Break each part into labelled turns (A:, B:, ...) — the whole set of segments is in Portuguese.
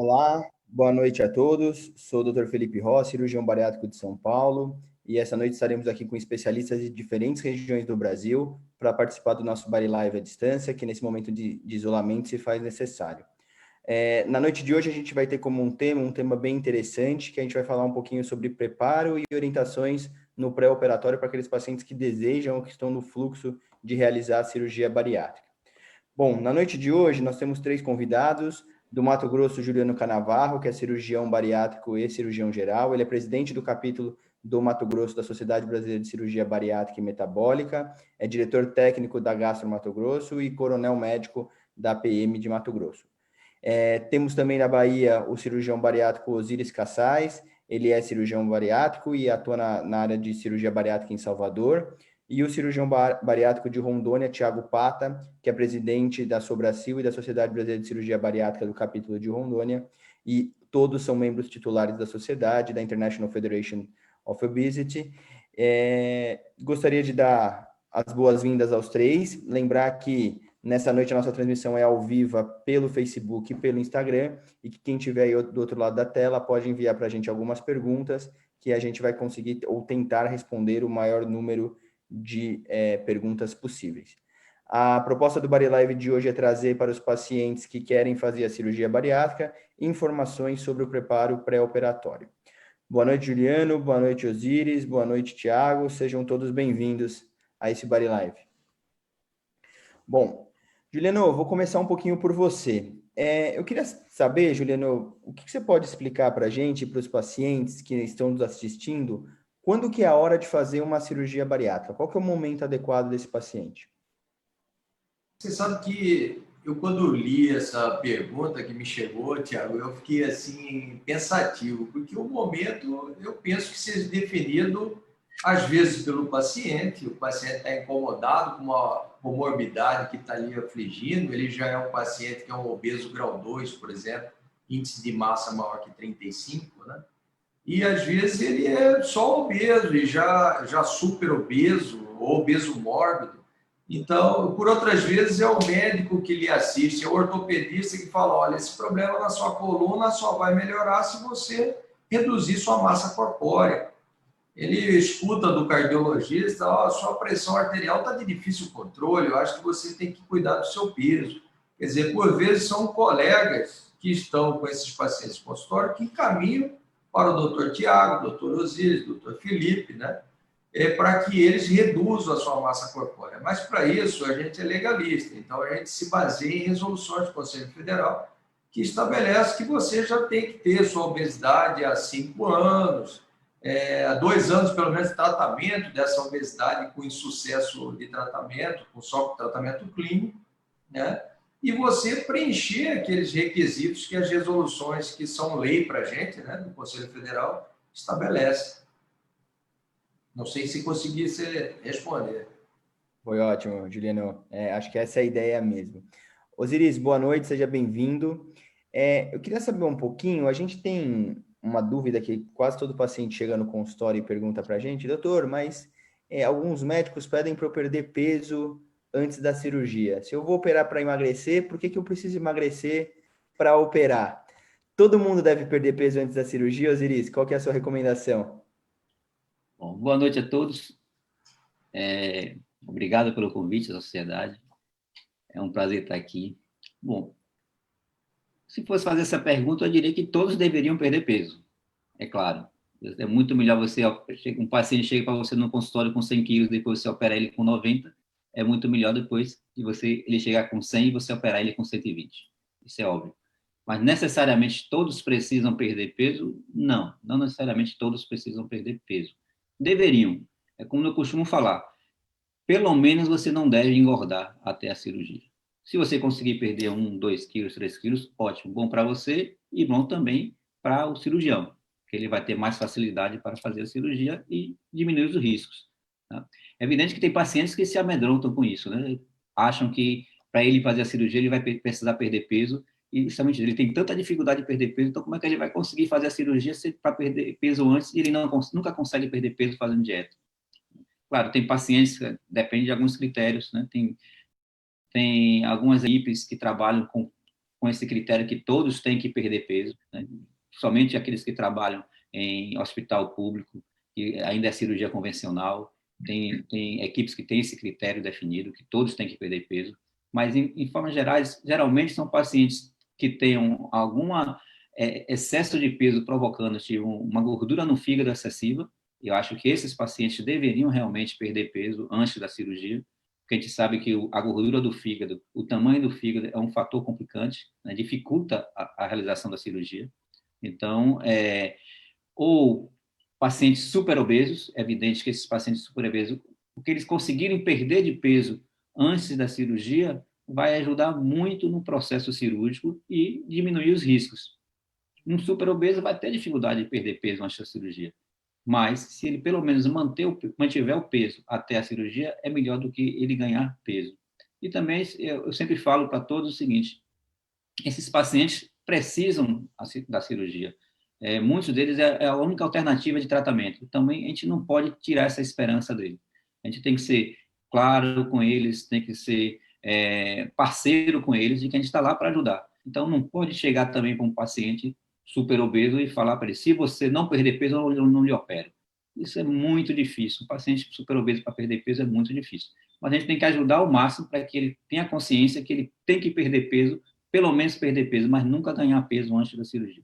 A: Olá, boa noite a todos. Sou o Dr. Felipe Rossi, cirurgião bariátrico de São Paulo, e essa noite estaremos aqui com especialistas de diferentes regiões do Brasil para participar do nosso Bari Live à distância, que nesse momento de isolamento se faz necessário. Na noite de hoje a gente vai ter como um tema bem interessante, que a gente vai falar um pouquinho sobre preparo e orientações no pré-operatório para aqueles pacientes que desejam ou que estão no fluxo de realizar a cirurgia bariátrica. Bom, na noite de hoje nós temos 3 convidados. Do Mato Grosso, Juliano Canavarro, que é cirurgião bariátrico e cirurgião geral. Ele é presidente do capítulo do Mato Grosso da Sociedade Brasileira de Cirurgia Bariátrica e Metabólica, é diretor técnico da Gastro Mato Grosso e coronel médico da PM de Mato Grosso. Temos também na Bahia o cirurgião bariátrico Osiris Cassais. Ele é cirurgião bariátrico e atua na área de cirurgia bariátrica em Salvador. E o cirurgião bariátrico de Rondônia, Tiago Pata, que é presidente da Sobracil e da Sociedade Brasileira de Cirurgia Bariátrica do capítulo de Rondônia, e todos são membros titulares da sociedade, da International Federation of Obesity. Gostaria de dar as boas-vindas aos 3, lembrar que nessa noite a nossa transmissão é ao vivo pelo Facebook e pelo Instagram, e que quem estiver aí do outro lado da tela pode enviar para a gente algumas perguntas, que a gente vai conseguir ou tentar responder o maior número de perguntas possíveis. A proposta do Bari Live de hoje é trazer para os pacientes que querem fazer a cirurgia bariátrica informações sobre o preparo pré-operatório. Boa noite, Juliano. Boa noite, Osiris. Boa noite, Tiago. Sejam todos bem-vindos a esse Bari Live. Bom, Juliano, eu vou começar um pouquinho por você. Eu queria saber, Juliano, o que você pode explicar para a gente, para os pacientes que estão nos assistindo, quando que é a hora de fazer uma cirurgia bariátrica? Qual que é o momento adequado desse paciente?
B: Você sabe que eu, quando li essa pergunta que me chegou, Tiago, eu fiquei assim, pensativo, porque o momento, eu penso que seja definido, às vezes, pelo paciente. O paciente está incomodado com uma comorbidade que está ali afligindo, ele já é um paciente que é um obeso grau 2, por exemplo, índice de massa maior que 35, né? E às vezes ele é só obeso e já super obeso ou obeso mórbido. Então, por outras vezes, é o médico que lhe assiste, é o ortopedista que fala: olha, esse problema na sua coluna só vai melhorar se você reduzir sua massa corpórea. Ele escuta do cardiologista: ó, sua pressão arterial está de difícil controle, eu acho que você tem que cuidar do seu peso. Quer dizer, por vezes são colegas que estão com esses pacientes no consultório que encaminham para o Dr. Tiago, Dr. Osiris, Dr. Felipe, né? Para que eles reduzam a sua massa corpórea. Mas, para isso, a gente é legalista. Então, a gente se baseia em resoluções do Conselho Federal que estabelece que você já tem que ter sua obesidade há 5 anos, há 2 anos, pelo menos, de tratamento dessa obesidade com insucesso de tratamento, com só tratamento clínico, né? E você preencher aqueles requisitos que as resoluções que são lei para a gente, né, do Conselho Federal, estabelecem. Não sei se conseguisse responder.
A: Foi ótimo, Juliano. Acho que essa é a ideia mesmo. Osiris, boa noite, seja bem-vindo. Eu queria saber um pouquinho, a gente tem uma dúvida que quase todo paciente chega no consultório e pergunta para a gente: doutor, mas alguns médicos pedem para eu perder peso antes da cirurgia. Se eu vou operar para emagrecer, por que eu preciso emagrecer para operar? Todo mundo deve perder peso antes da cirurgia, Osiris? Qual que é a sua recomendação?
C: Bom, boa noite a todos. Obrigado pelo convite da sociedade. É um prazer estar aqui. Bom, se fosse fazer essa pergunta, eu diria que todos deveriam perder peso. É claro. É muito melhor um paciente chega para você no consultório com 100 quilos, depois você operar ele com 90. É muito melhor depois de ele chegar com 100 e você operar ele com 120. Isso é óbvio. Mas necessariamente todos precisam perder peso? Não, não necessariamente todos precisam perder peso. Deveriam. É como eu costumo falar, pelo menos você não deve engordar até a cirurgia. Se você conseguir perder 1, 2 quilos, 3 quilos, ótimo, bom para você e bom também para o cirurgião, que ele vai ter mais facilidade para fazer a cirurgia e diminuir os riscos. Tá? É evidente que tem pacientes que se amedrontam com isso, né? Acham que para ele fazer a cirurgia ele vai precisar perder peso, e isso é mentira. Ele tem tanta dificuldade de perder peso, então como é que ele vai conseguir fazer a cirurgia para perder peso antes e ele nunca consegue perder peso fazendo dieta? Claro, tem pacientes, depende de alguns critérios, né? Tem algumas equipes que trabalham com com esse critério que todos têm que perder peso, né? Somente aqueles que trabalham em hospital público, que ainda é cirurgia convencional, tem equipes que têm esse critério definido, que todos têm que perder peso, mas, em formas gerais, geralmente são pacientes que tenham alguma excesso de peso provocando uma gordura no fígado excessiva. Eu acho que esses pacientes deveriam realmente perder peso antes da cirurgia, porque a gente sabe que a gordura do fígado, o tamanho do fígado é um fator complicante, né, dificulta a realização da cirurgia. Então, ou pacientes super obesos, é evidente que esses pacientes super obesos, o que eles conseguirem perder de peso antes da cirurgia, vai ajudar muito no processo cirúrgico e diminuir os riscos. Um super obeso vai ter dificuldade de perder peso antes da cirurgia, mas se ele pelo menos mantiver o peso até a cirurgia, é melhor do que ele ganhar peso. E também eu sempre falo para todos o seguinte: esses pacientes precisam da cirurgia. Muitos deles é a única alternativa de tratamento. Também a gente não pode tirar essa esperança dele. A gente tem que ser claro com eles, tem que ser parceiro com eles, de que a gente está lá para ajudar. Então, não pode chegar também para um paciente super obeso e falar para ele: se você não perder peso, eu não lhe opero. Isso é muito difícil. Um paciente super obeso para perder peso é muito difícil. Mas a gente tem que ajudar ao máximo para que ele tenha consciência que ele tem que perder peso, pelo menos perder peso, mas nunca ganhar peso antes da cirurgia.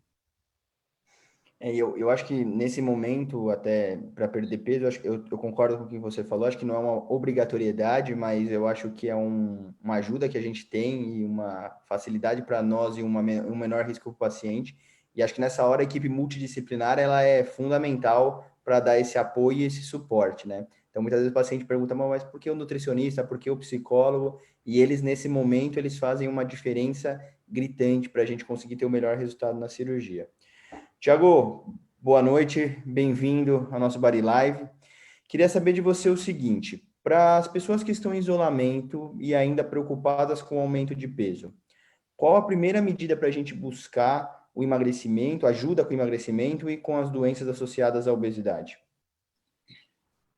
A: Eu acho que nesse momento, até para perder peso, eu concordo com o que você falou, acho que não é uma obrigatoriedade, mas eu acho que é uma ajuda que a gente tem e uma facilidade para nós e um menor risco para o paciente. E acho que nessa hora a equipe multidisciplinar ela é fundamental para dar esse apoio e esse suporte, né? Então, muitas vezes o paciente pergunta: mas por que o nutricionista, por que o psicólogo? E eles, nesse momento, eles fazem uma diferença gritante para a gente conseguir ter o melhor resultado na cirurgia. Tiago, boa noite, bem-vindo ao nosso Body Live. Queria saber de você o seguinte: para as pessoas que estão em isolamento e ainda preocupadas com o aumento de peso, qual a primeira medida para a gente buscar o emagrecimento, ajuda com o emagrecimento e com as doenças associadas à obesidade?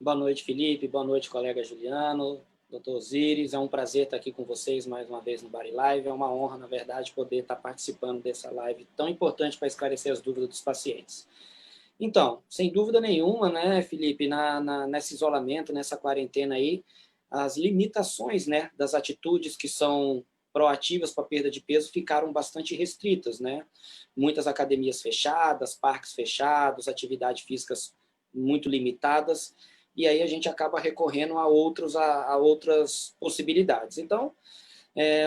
D: Boa noite, Felipe. Boa noite, colega Juliano, Dr. Osiris. É um prazer estar aqui com vocês mais uma vez no Body Live. É uma honra, na verdade, poder estar participando dessa live tão importante para esclarecer as dúvidas dos pacientes. Então, sem dúvida nenhuma, né, Felipe, nesse isolamento, nessa quarentena aí, as limitações, né, das atitudes que são proativas para a perda de peso ficaram bastante restritas, né? Muitas academias fechadas, parques fechados, atividades físicas muito limitadas, e aí a gente acaba recorrendo a outras possibilidades. Então,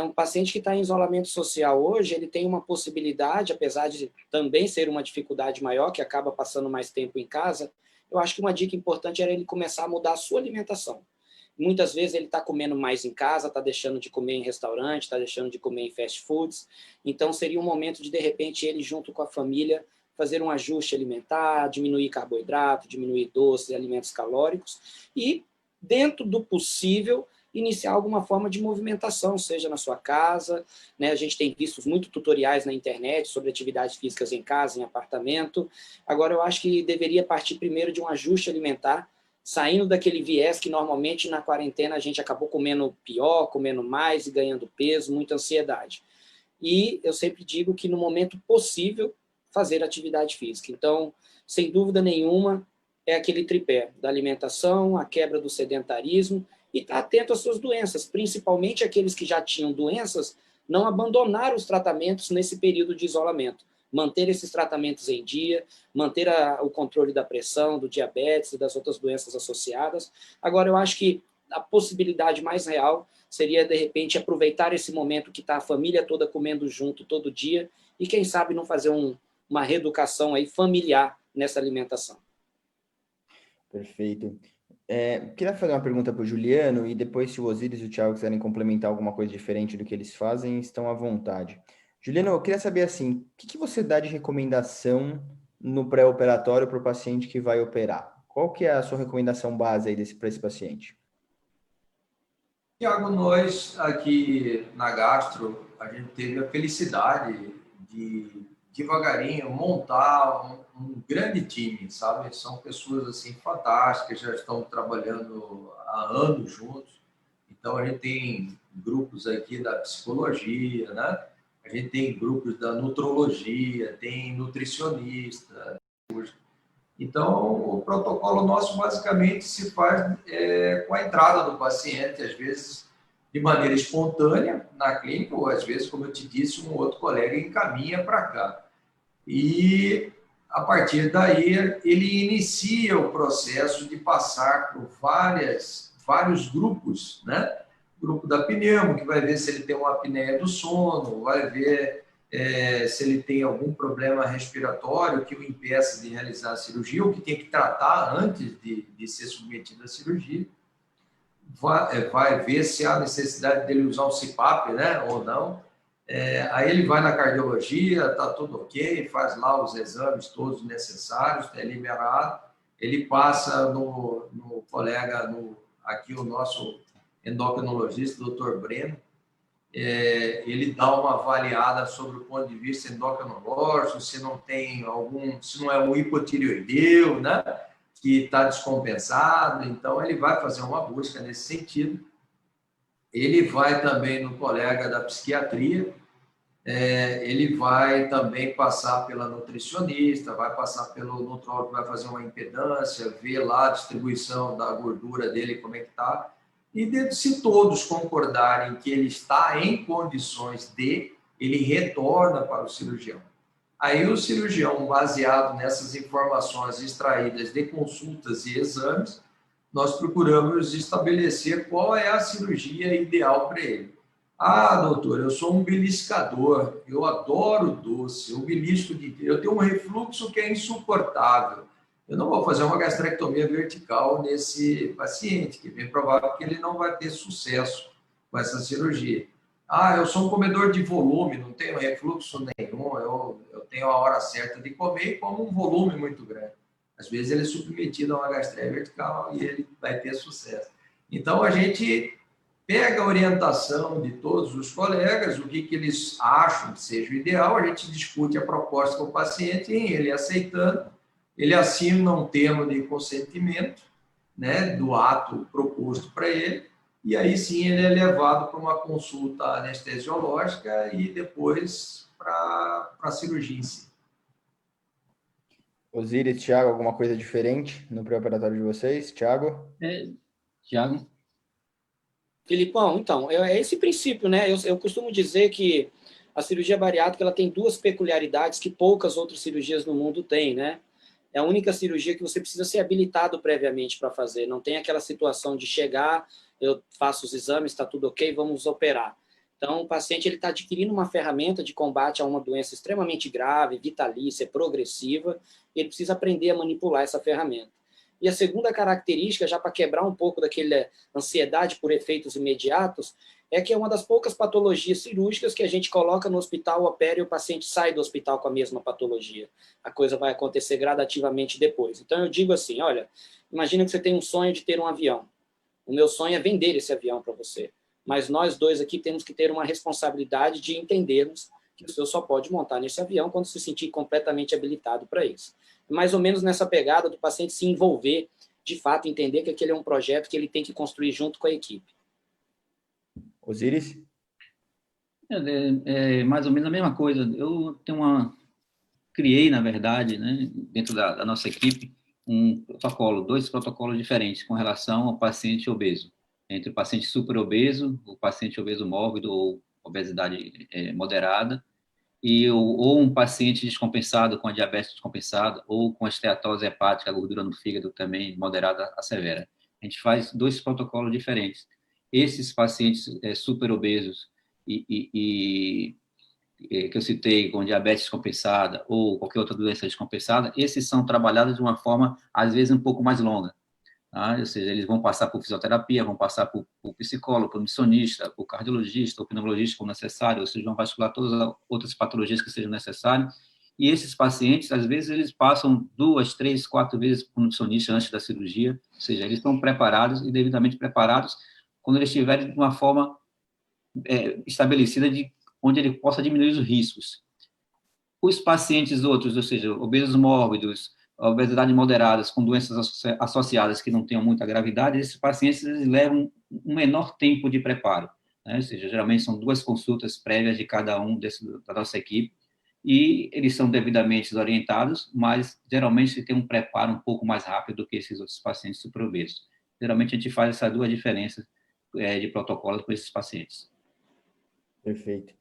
D: um paciente que está em isolamento social hoje, ele tem uma possibilidade, apesar de também ser uma dificuldade maior, que acaba passando mais tempo em casa, eu acho que uma dica importante era ele começar a mudar a sua alimentação. Muitas vezes ele está comendo mais em casa, está deixando de comer em restaurante, está deixando de comer em fast foods, então seria um momento de repente, ele junto com a família, fazer um ajuste alimentar, diminuir carboidrato, diminuir doces, alimentos calóricos e, dentro do possível, iniciar alguma forma de movimentação, seja na sua casa, né? A gente tem visto muitos tutoriais na internet sobre atividades físicas em casa, em apartamento. Agora, eu acho que deveria partir primeiro de um ajuste alimentar, saindo daquele viés que normalmente na quarentena a gente acabou comendo pior, comendo mais e ganhando peso, muita ansiedade. E eu sempre digo que no momento possível, fazer atividade física. Então, sem dúvida nenhuma, é aquele tripé da alimentação, a quebra do sedentarismo e estar atento às suas doenças, principalmente aqueles que já tinham doenças, não abandonar os tratamentos nesse período de isolamento. Manter esses tratamentos em dia, manter o controle da pressão, do diabetes e das outras doenças associadas. Agora, eu acho que a possibilidade mais real seria, de repente, aproveitar esse momento que está a família toda comendo junto todo dia e, quem sabe, não fazer uma reeducação aí familiar nessa alimentação.
A: Perfeito. Queria fazer uma pergunta para o Juliano e depois, se o Osiris e o Thiago quiserem complementar alguma coisa diferente do que eles fazem, estão à vontade. Juliano, eu queria saber assim, o que você dá de recomendação no pré-operatório para o paciente que vai operar? Qual que é a sua recomendação base aí para esse paciente?
B: Tiago, nós aqui na Gastro, a gente teve a felicidade de devagarinho montar um grande time, sabe? São pessoas assim fantásticas, já estão trabalhando há anos juntos. Então a gente tem grupos aqui da psicologia, né? A gente tem grupos da nutrologia, tem nutricionista. Então, o protocolo nosso basicamente se faz com a entrada do paciente, às vezes de maneira espontânea na clínica, ou às vezes, como eu te disse, um outro colega encaminha para cá. E, a partir daí, ele inicia o processo de passar por vários grupos, né? Grupo da pneumo, que vai ver se ele tem uma apneia do sono, vai ver se ele tem algum problema respiratório que o impeça de realizar a cirurgia, ou que tem que tratar antes de ser submetido à cirurgia. Vai ver se há necessidade dele usar um CPAP, né, ou não. Aí ele vai na cardiologia, está tudo ok, faz lá os exames todos necessários, está liberado. Ele passa no colega, aqui o nosso endocrinologista, o Dr. Breno, ele dá uma avaliada sobre o ponto de vista endocrinológico, se não é um hipotireoideu, né, que está descompensado, então ele vai fazer uma busca nesse sentido. Ele vai também no colega da psiquiatria, ele vai também passar pela nutricionista, vai passar pelo nutrólogo, vai fazer uma impedância, ver lá a distribuição da gordura dele, como é que está. E se todos concordarem que ele está em condições ele retorna para o cirurgião. Aí o cirurgião, baseado nessas informações extraídas de consultas e exames, nós procuramos estabelecer qual é a cirurgia ideal para ele. Ah, doutor, eu sou um beliscador, eu adoro doce, eu belisco eu tenho um refluxo que é insuportável. Eu não vou fazer uma gastrectomia vertical nesse paciente, que é bem provável que ele não vai ter sucesso com essa cirurgia. Ah, eu sou um comedor de volume, não tenho refluxo nenhum, eu tenho a hora certa de comer e como um volume muito grande. Às vezes ele é submetido a uma gastrectomia vertical e ele vai ter sucesso. Então, a gente pega a orientação de todos os colegas, o que eles acham que seja o ideal, a gente discute a proposta com o paciente, e ele aceitando, ele assina um termo de consentimento, né, do ato proposto para ele, e aí sim ele é levado para uma consulta anestesiológica e depois para a cirurgia em si.
A: Osiris, Thiago, alguma coisa diferente no pré-operatório de vocês? Thiago?
C: Thiago?
D: Filipão, então, é esse princípio, né? Eu costumo dizer que a cirurgia bariátrica ela tem duas peculiaridades que poucas outras cirurgias no mundo têm, né? É a única cirurgia que você precisa ser habilitado previamente para fazer. Não tem aquela situação de chegar, eu faço os exames, está tudo ok, vamos operar. Então, o paciente está adquirindo uma ferramenta de combate a uma doença extremamente grave, vitalícia, progressiva, e ele precisa aprender a manipular essa ferramenta. E a segunda característica, já para quebrar um pouco daquela ansiedade por efeitos imediatos, é que é uma das poucas patologias cirúrgicas que a gente coloca no hospital, opera e o paciente sai do hospital com a mesma patologia. A coisa vai acontecer gradativamente depois. Então, eu digo assim, olha, imagina que você tem um sonho de ter um avião. O meu sonho é vender esse avião para você. Mas nós dois aqui temos que ter uma responsabilidade de entendermos que o senhor só pode montar nesse avião quando se sentir completamente habilitado para isso. Mais ou menos nessa pegada do paciente se envolver, de fato, entender que aquele é um projeto que ele tem que construir junto com a equipe.
A: Osiris?
C: Mais ou menos a mesma coisa. Eu criei, na verdade, né, dentro da nossa equipe, dois protocolos diferentes com relação ao paciente obeso. Entre o paciente superobeso, o paciente obeso mórbido ou obesidade moderada, ou um paciente descompensado com a diabetes descompensada, ou com a esteatose hepática, a gordura no fígado também moderada a severa. A gente faz dois protocolos diferentes. Esses pacientes superobesos que eu citei, com diabetes descompensada ou qualquer outra doença descompensada, esses são trabalhados de uma forma, às vezes, um pouco mais longa. Tá? Ou seja, eles vão passar por fisioterapia, vão passar por psicólogo, por nutricionista, por cardiologista, ou pneumologista, como necessário, ou cirurgião vascular, todas as outras patologias que sejam necessárias. E esses pacientes, às vezes, eles passam 2, 3, 4 vezes por nutricionista antes da cirurgia, ou seja, eles estão preparados e devidamente preparados quando eles estiverem de uma forma estabelecida onde ele possa diminuir os riscos. Os pacientes outros, ou seja, obesos mórbidos, obesidade moderadas, com doenças associadas que não tenham muita gravidade, esses pacientes eles levam um menor tempo de preparo. né? Ou seja, geralmente são 2 consultas prévias de cada um da nossa equipe, e eles são devidamente orientados, mas geralmente se tem um preparo um pouco mais rápido do que esses outros pacientes superobesos. Geralmente a gente faz essas 2 diferenças de protocolos para esses pacientes.
A: Perfeito.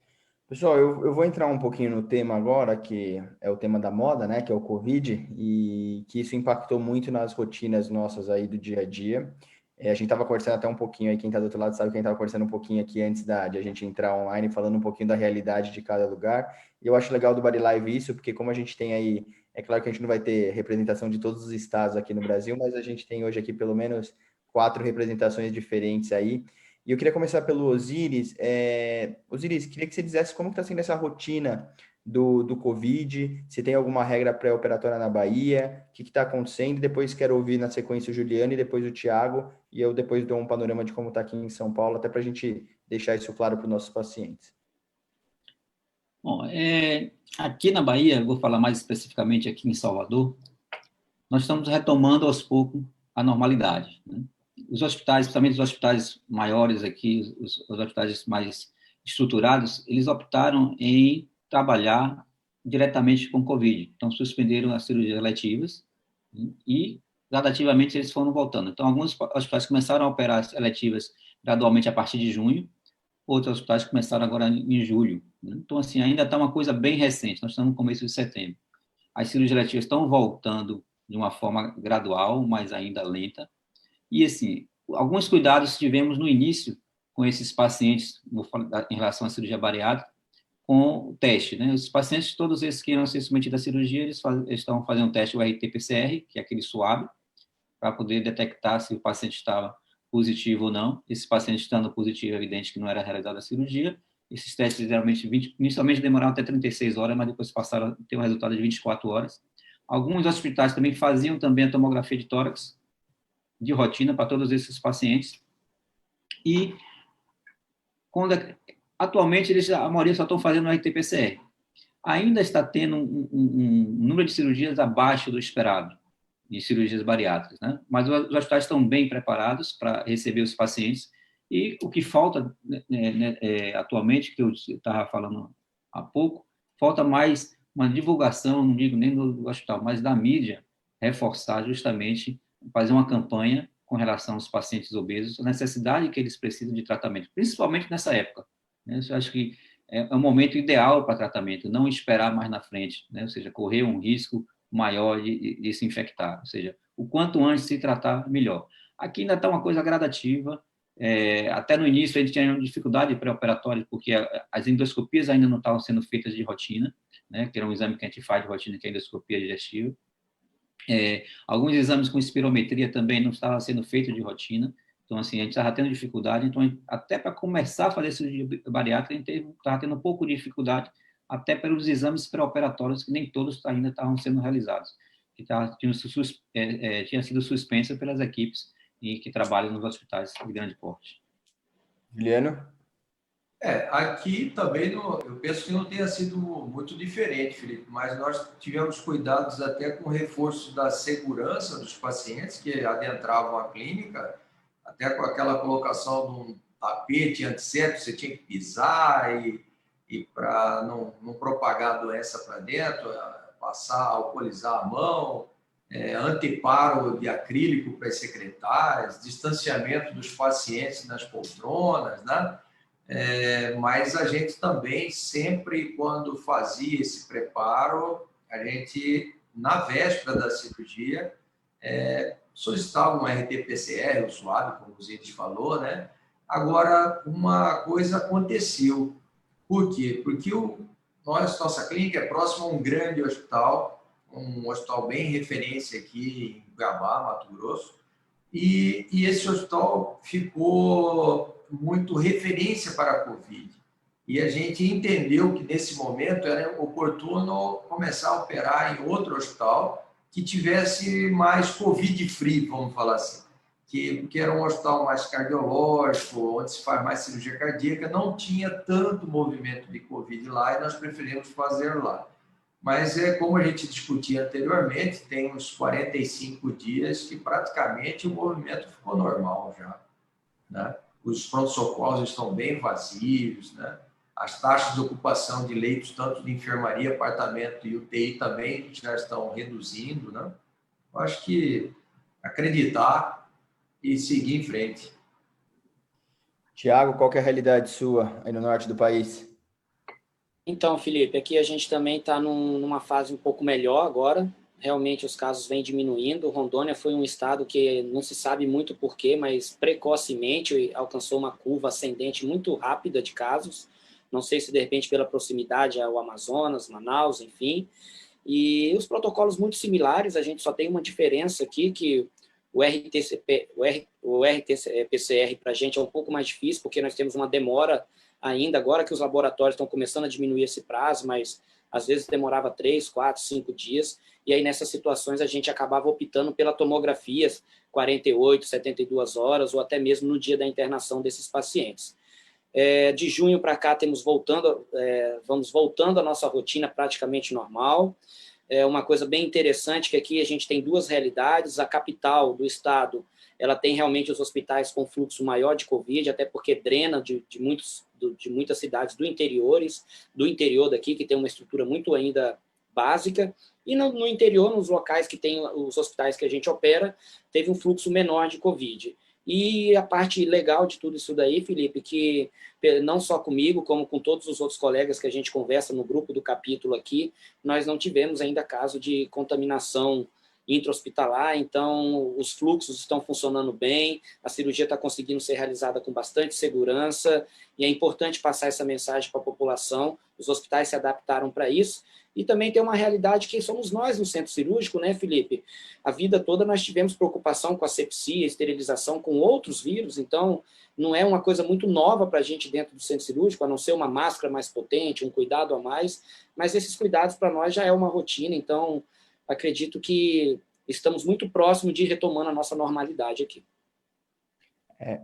A: Pessoal, eu vou entrar um pouquinho no tema agora, que é o tema da moda, né, que é o Covid, e que isso impactou muito nas rotinas nossas aí do dia a dia. A gente estava conversando até um pouquinho aí, quem está do outro lado sabe que a gente estava conversando um pouquinho aqui antes de a gente entrar online, falando um pouquinho da realidade de cada lugar. E eu acho legal do Body Live isso, porque como a gente tem aí, é claro que a gente não vai ter representação de todos os estados aqui no Brasil, mas a gente tem hoje aqui pelo menos 4 representações diferentes aí. E eu queria começar pelo Osiris. Osiris, queria que você dissesse como está sendo essa rotina do Covid, se tem alguma regra pré-operatória na Bahia, o que está acontecendo. Depois quero ouvir na sequência o Juliano e depois o Thiago, e eu depois dou um panorama de como está aqui em São Paulo, até para a gente deixar isso claro para os nossos pacientes.
C: Bom, aqui na Bahia, vou falar mais especificamente aqui em Salvador, nós estamos retomando aos poucos a normalidade, né? Os hospitais, principalmente os hospitais maiores aqui, os hospitais mais estruturados, eles optaram em trabalhar diretamente com Covid. Então, suspenderam as cirurgias eletivas e, gradativamente, eles foram voltando. Então, alguns hospitais começaram a operar as eletivas gradualmente a partir de junho, outros hospitais começaram agora em julho, né? Então, assim, ainda está uma coisa bem recente, nós estamos no começo de setembro. As cirurgias eletivas estão voltando de uma forma gradual, mas ainda lenta. E, assim, alguns cuidados tivemos no início com esses pacientes, em relação à cirurgia bariátrica, com o teste, né? Os pacientes, todos esses que irão ser submetidos à cirurgia, eles estão fazendo um teste, o RT-PCR, que é aquele suave, para poder detectar se o paciente estava positivo ou não. Esse paciente estando positivo, é evidente que não era realizada a cirurgia. Esses testes, geralmente, inicialmente demoraram até 36 horas, mas depois passaram a ter um resultado de 24 horas. Alguns hospitais também faziam também a tomografia de tórax, de rotina para todos esses pacientes. E atualmente a maioria só estão fazendo o RT-PCR. Ainda está tendo um número de cirurgias abaixo do esperado, de cirurgias bariátricas, né? Mas os hospitais estão bem preparados para receber os pacientes, e o que falta atualmente, que eu estava falando há pouco, falta mais uma divulgação, não digo nem do hospital, mas da mídia, reforçar justamente, fazer uma campanha com relação aos pacientes obesos, a necessidade que eles precisam de tratamento, principalmente nessa época, né? Eu acho que é um momento ideal para tratamento, não esperar mais na frente, né? Ou seja, correr um risco maior de se infectar, ou seja, o quanto antes se tratar, melhor. Aqui ainda está uma coisa gradativa, até no início a gente tinha dificuldade pré-operatória, porque as endoscopias ainda não estavam sendo feitas de rotina, né? Que era um exame que a gente faz de rotina, que é a endoscopia digestiva. Alguns exames com espirometria também não estavam sendo feitos de rotina, então, assim, a gente estava tendo dificuldade, então, até para começar a fazer cirurgia bariátrica, a gente estava tendo um pouco de dificuldade, até pelos exames pré-operatórios, que nem todos ainda estavam sendo realizados, que tinha sido suspensa pelas equipes que trabalham nos hospitais de grande porte.
A: Juliano?
B: Aqui também eu penso que não tenha sido muito diferente, Felipe, mas nós tivemos cuidados até com o reforço da segurança dos pacientes que adentravam a clínica, até com aquela colocação de um tapete antisséptico, você tinha que pisar e para não propagar a doença para dentro, passar, alcoolizar a mão, anteparo de acrílico para as secretárias, distanciamento dos pacientes nas poltronas, né? Mas a gente também, sempre quando fazia esse preparo, a gente, na véspera da cirurgia, solicitava um RT-PCR, o suave, como o Zides falou, né? Agora, uma coisa aconteceu. Por quê? Porque nossa clínica é próxima a um grande hospital, um hospital bem referência aqui em Cuiabá, Mato Grosso, e esse hospital ficou muito referência para a Covid. E a gente entendeu que, nesse momento, era oportuno começar a operar em outro hospital que tivesse mais Covid-free, vamos falar assim. Que era um hospital mais cardiológico, onde se faz mais cirurgia cardíaca, não tinha tanto movimento de Covid lá e nós preferimos fazer lá. Mas, como a gente discutia anteriormente, tem uns 45 dias que praticamente o movimento ficou normal já, né? os pronto-socorros estão bem vazios, né? As taxas de ocupação de leitos, tanto de enfermaria, apartamento e UTI também já estão reduzindo, né? Eu acho que acreditar e seguir em frente.
A: Tiago, qual que é a realidade sua aí no norte do país?
D: Então, Felipe, aqui a gente também está numa fase um pouco melhor agora. Realmente os casos vêm diminuindo. Rondônia foi um estado que não se sabe muito porquê, mas precocemente alcançou uma curva ascendente muito rápida de casos. Não sei se de repente pela proximidade ao Amazonas, Manaus, enfim. E os protocolos muito similares, a gente só tem uma diferença aqui, que o RT-PCR para a gente é um pouco mais difícil, porque nós temos uma demora ainda, agora que os laboratórios estão começando a diminuir esse prazo, mas às vezes demorava 3, 4, 5 dias, e aí nessas situações a gente acabava optando pela tomografia, 48, 72 horas, ou até mesmo no dia da internação desses pacientes. De junho para cá vamos voltando à nossa rotina praticamente normal. Uma coisa bem interessante que aqui a gente tem duas realidades. A capital do estado, ela tem realmente os hospitais com fluxo maior de Covid, até porque drena de muitas cidades do interior daqui, que tem uma estrutura muito ainda básica, e no interior, nos locais que tem os hospitais que a gente opera, teve um fluxo menor de Covid. E a parte legal de tudo isso daí, Felipe, que não só comigo, como com todos os outros colegas que a gente conversa no grupo do capítulo aqui, nós não tivemos ainda caso de contaminação intra-hospitalar, então os fluxos estão funcionando bem, a cirurgia está conseguindo ser realizada com bastante segurança, e é importante passar essa mensagem para a população. Os hospitais se adaptaram para isso, e também tem uma realidade que somos nós no centro cirúrgico, né, Felipe? A vida toda nós tivemos preocupação com asepsia, esterilização, com outros vírus, então não é uma coisa muito nova para a gente dentro do centro cirúrgico, a não ser uma máscara mais potente, um cuidado a mais, mas esses cuidados para nós já é uma rotina, então acredito que estamos muito próximos de ir retomando a nossa normalidade aqui.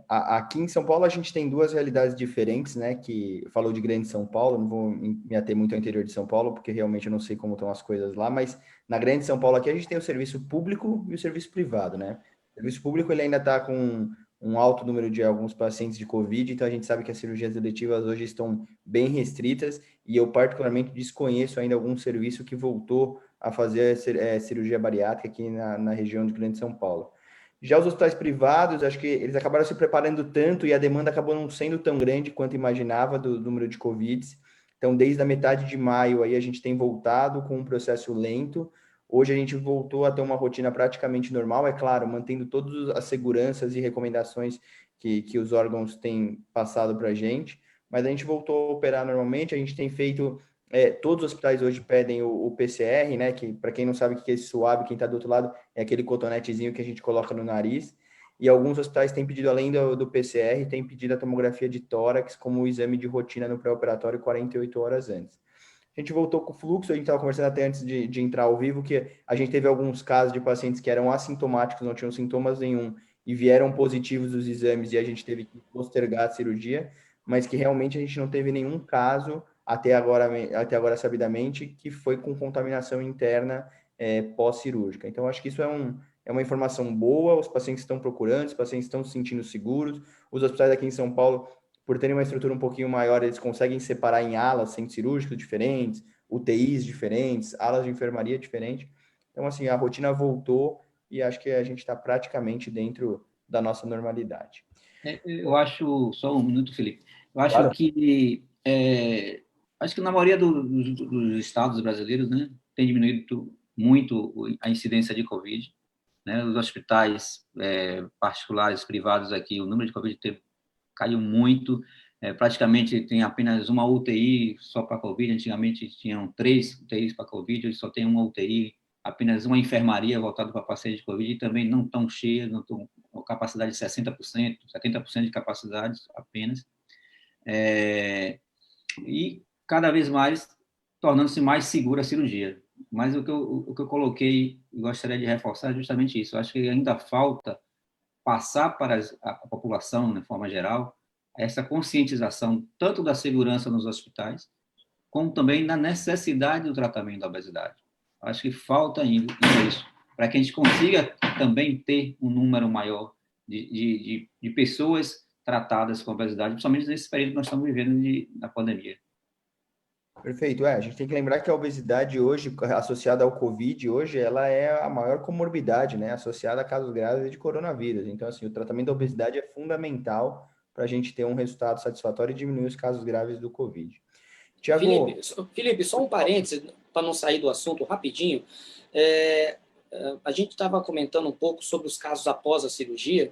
A: Aqui em São Paulo a gente tem duas realidades diferentes, né? Que falou de Grande São Paulo, não vou me ater muito ao interior de São Paulo, porque realmente eu não sei como estão as coisas lá, mas na Grande São Paulo aqui a gente tem o serviço público e o serviço privado, né? O serviço público ele ainda está com um alto número de alguns pacientes de Covid, então a gente sabe que as cirurgias eletivas hoje estão bem restritas, e eu particularmente desconheço ainda algum serviço que voltou a fazer cirurgia bariátrica aqui na região de Grande São Paulo. Já os hospitais privados, acho que eles acabaram se preparando tanto e a demanda acabou não sendo tão grande quanto imaginava do número de Covid. Então, desde a metade de maio, aí a gente tem voltado com um processo lento. Hoje a gente voltou a ter uma rotina praticamente normal, é claro, mantendo todas as seguranças e recomendações que os órgãos têm passado para a gente, mas a gente voltou a operar normalmente, a gente tem feito... todos os hospitais hoje pedem o PCR, né? Que para quem não sabe o que é esse suave, quem está do outro lado é aquele cotonetezinho que a gente coloca no nariz. E alguns hospitais têm pedido, além do PCR, têm pedido a tomografia de tórax como o exame de rotina no pré-operatório 48 horas antes. A gente voltou com o fluxo, a gente estava conversando até antes de entrar ao vivo, que a gente teve alguns casos de pacientes que eram assintomáticos, não tinham sintomas nenhum, e vieram positivos os exames e a gente teve que postergar a cirurgia, mas que realmente a gente não teve nenhum caso até agora sabidamente, que foi com contaminação interna pós-cirúrgica. Então, acho que isso é uma informação boa, os pacientes estão procurando, os pacientes estão se sentindo seguros, os hospitais aqui em São Paulo, por terem uma estrutura um pouquinho maior, eles conseguem separar em alas centros cirúrgicos diferentes, UTIs diferentes, alas de enfermaria diferentes. Então, assim, a rotina voltou e acho que a gente está praticamente dentro da nossa normalidade.
C: Eu acho, só um minuto, Felipe, eu acho
A: Claro.
C: que na maioria dos estados brasileiros, né, tem diminuído muito a incidência de Covid, né? Os hospitais particulares, privados aqui, o número de Covid caiu muito, praticamente tem apenas uma UTI só para Covid, antigamente tinham 3 UTIs para Covid, hoje só tem uma UTI, apenas uma enfermaria voltada para pacientes de Covid, e também não tão cheia, não tão, com capacidade de 60%, 70% de capacidade apenas, e cada vez mais tornando-se mais segura a cirurgia. Mas o que eu coloquei e gostaria de reforçar é justamente isso. Eu acho que ainda falta passar para a população, de forma geral, essa conscientização tanto da segurança nos hospitais, como também da necessidade do tratamento da obesidade. Eu acho que falta ainda isso, para que a gente consiga também ter um número maior de pessoas tratadas com obesidade, principalmente nesse período que nós estamos vivendo da pandemia.
A: Perfeito. A gente tem que lembrar que a obesidade hoje, associada ao Covid, hoje, ela é a maior comorbidade, né? Associada a casos graves de coronavírus. Então, assim, o tratamento da obesidade é fundamental para a gente ter um resultado satisfatório e diminuir os casos graves do Covid. Tiago...
D: Felipe, só um parênteses, para não sair do assunto rapidinho. A gente estava comentando um pouco sobre os casos após a cirurgia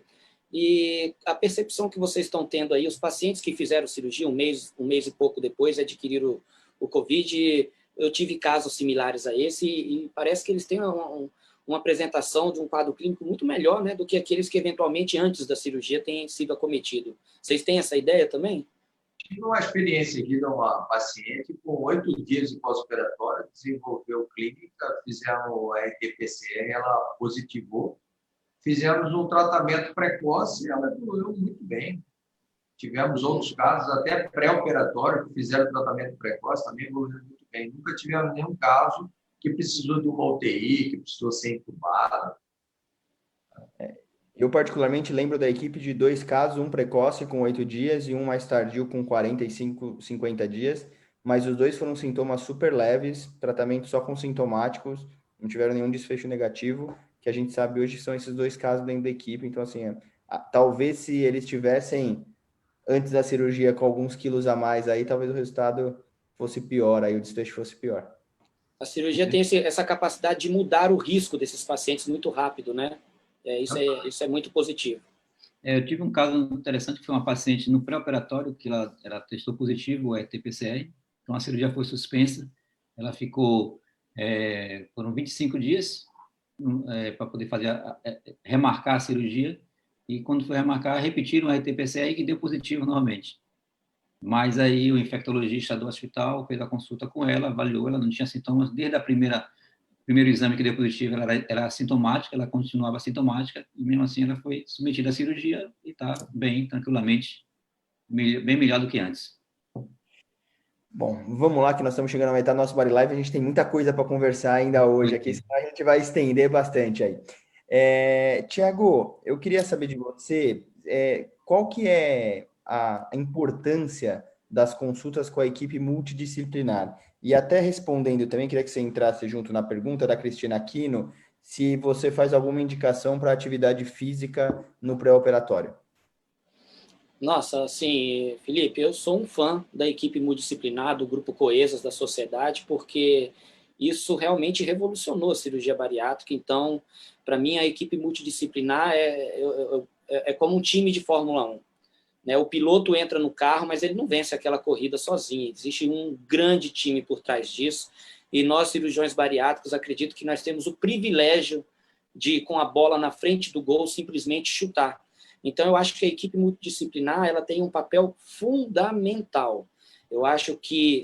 D: e a percepção que vocês estão tendo aí, os pacientes que fizeram cirurgia um mês e pouco depois adquiriram o Covid. Eu tive casos similares a esse e parece que eles têm uma apresentação de um quadro clínico muito melhor, né, do que aqueles que eventualmente antes da cirurgia têm sido acometidos. Vocês têm essa ideia também?
B: Tive uma experiência aqui de uma paciente com 8 dias de pós-operatório, desenvolveu clínica, fizemos a RT-PCR, ela positivou, fizemos um tratamento precoce e ela evoluiu muito bem. Tivemos outros casos, até pré-operatório, que fizeram tratamento precoce, também evoluíram muito bem. Nunca tivemos nenhum caso que precisou de uma UTI, que precisou ser entubado.
A: Eu particularmente lembro da equipe de 2 casos, um precoce com 8 dias e um mais tardio com 45, 50 dias, mas os 2 foram sintomas super leves, tratamento só com sintomáticos, não tiveram nenhum desfecho negativo, que a gente sabe hoje são esses 2 casos dentro da equipe. Então, assim, talvez se eles tivessem antes da cirurgia com alguns quilos a mais, aí talvez o resultado fosse pior, aí o desfecho fosse pior.
D: A cirurgia tem essa capacidade de mudar o risco desses pacientes muito rápido, né? Isso é muito positivo.
C: Eu tive um caso interessante, que foi uma paciente no pré-operatório, que ela testou positivo o RT-PCR, então a cirurgia foi suspensa, ela ficou, foram 25 dias para poder remarcar a cirurgia, e quando foi remarcar, repetiram o RT-PCR que deu positivo novamente. Mas aí o infectologista do hospital fez a consulta com ela, avaliou, ela não tinha sintomas desde primeiro exame que deu positivo, ela era assintomática, ela continuava assintomática, e mesmo assim ela foi submetida à cirurgia e está bem, tranquilamente, bem melhor do que antes.
A: Bom, vamos lá, que nós estamos chegando à metade do nosso Body Live, a gente tem muita coisa para conversar ainda hoje aqui, senão a gente vai estender bastante aí. Tiago, eu queria saber de você, qual que é a importância das consultas com a equipe multidisciplinar? E até respondendo também, queria que você entrasse junto na pergunta da Cristina Aquino, se você faz alguma indicação para atividade física no pré-operatório.
D: Nossa, assim, Felipe, eu sou um fã da equipe multidisciplinar, do Grupo Coesas da Sociedade, porque isso realmente revolucionou a cirurgia bariátrica. Então, para mim, a equipe multidisciplinar é como um time de Fórmula 1. Né? O piloto entra no carro, mas ele não vence aquela corrida sozinho. Existe um grande time por trás disso. E nós, cirurgiões bariátricos, acredito que nós temos o privilégio de, com a bola na frente do gol, simplesmente chutar. Então, eu acho que a equipe multidisciplinar ela tem um papel fundamental. Eu acho que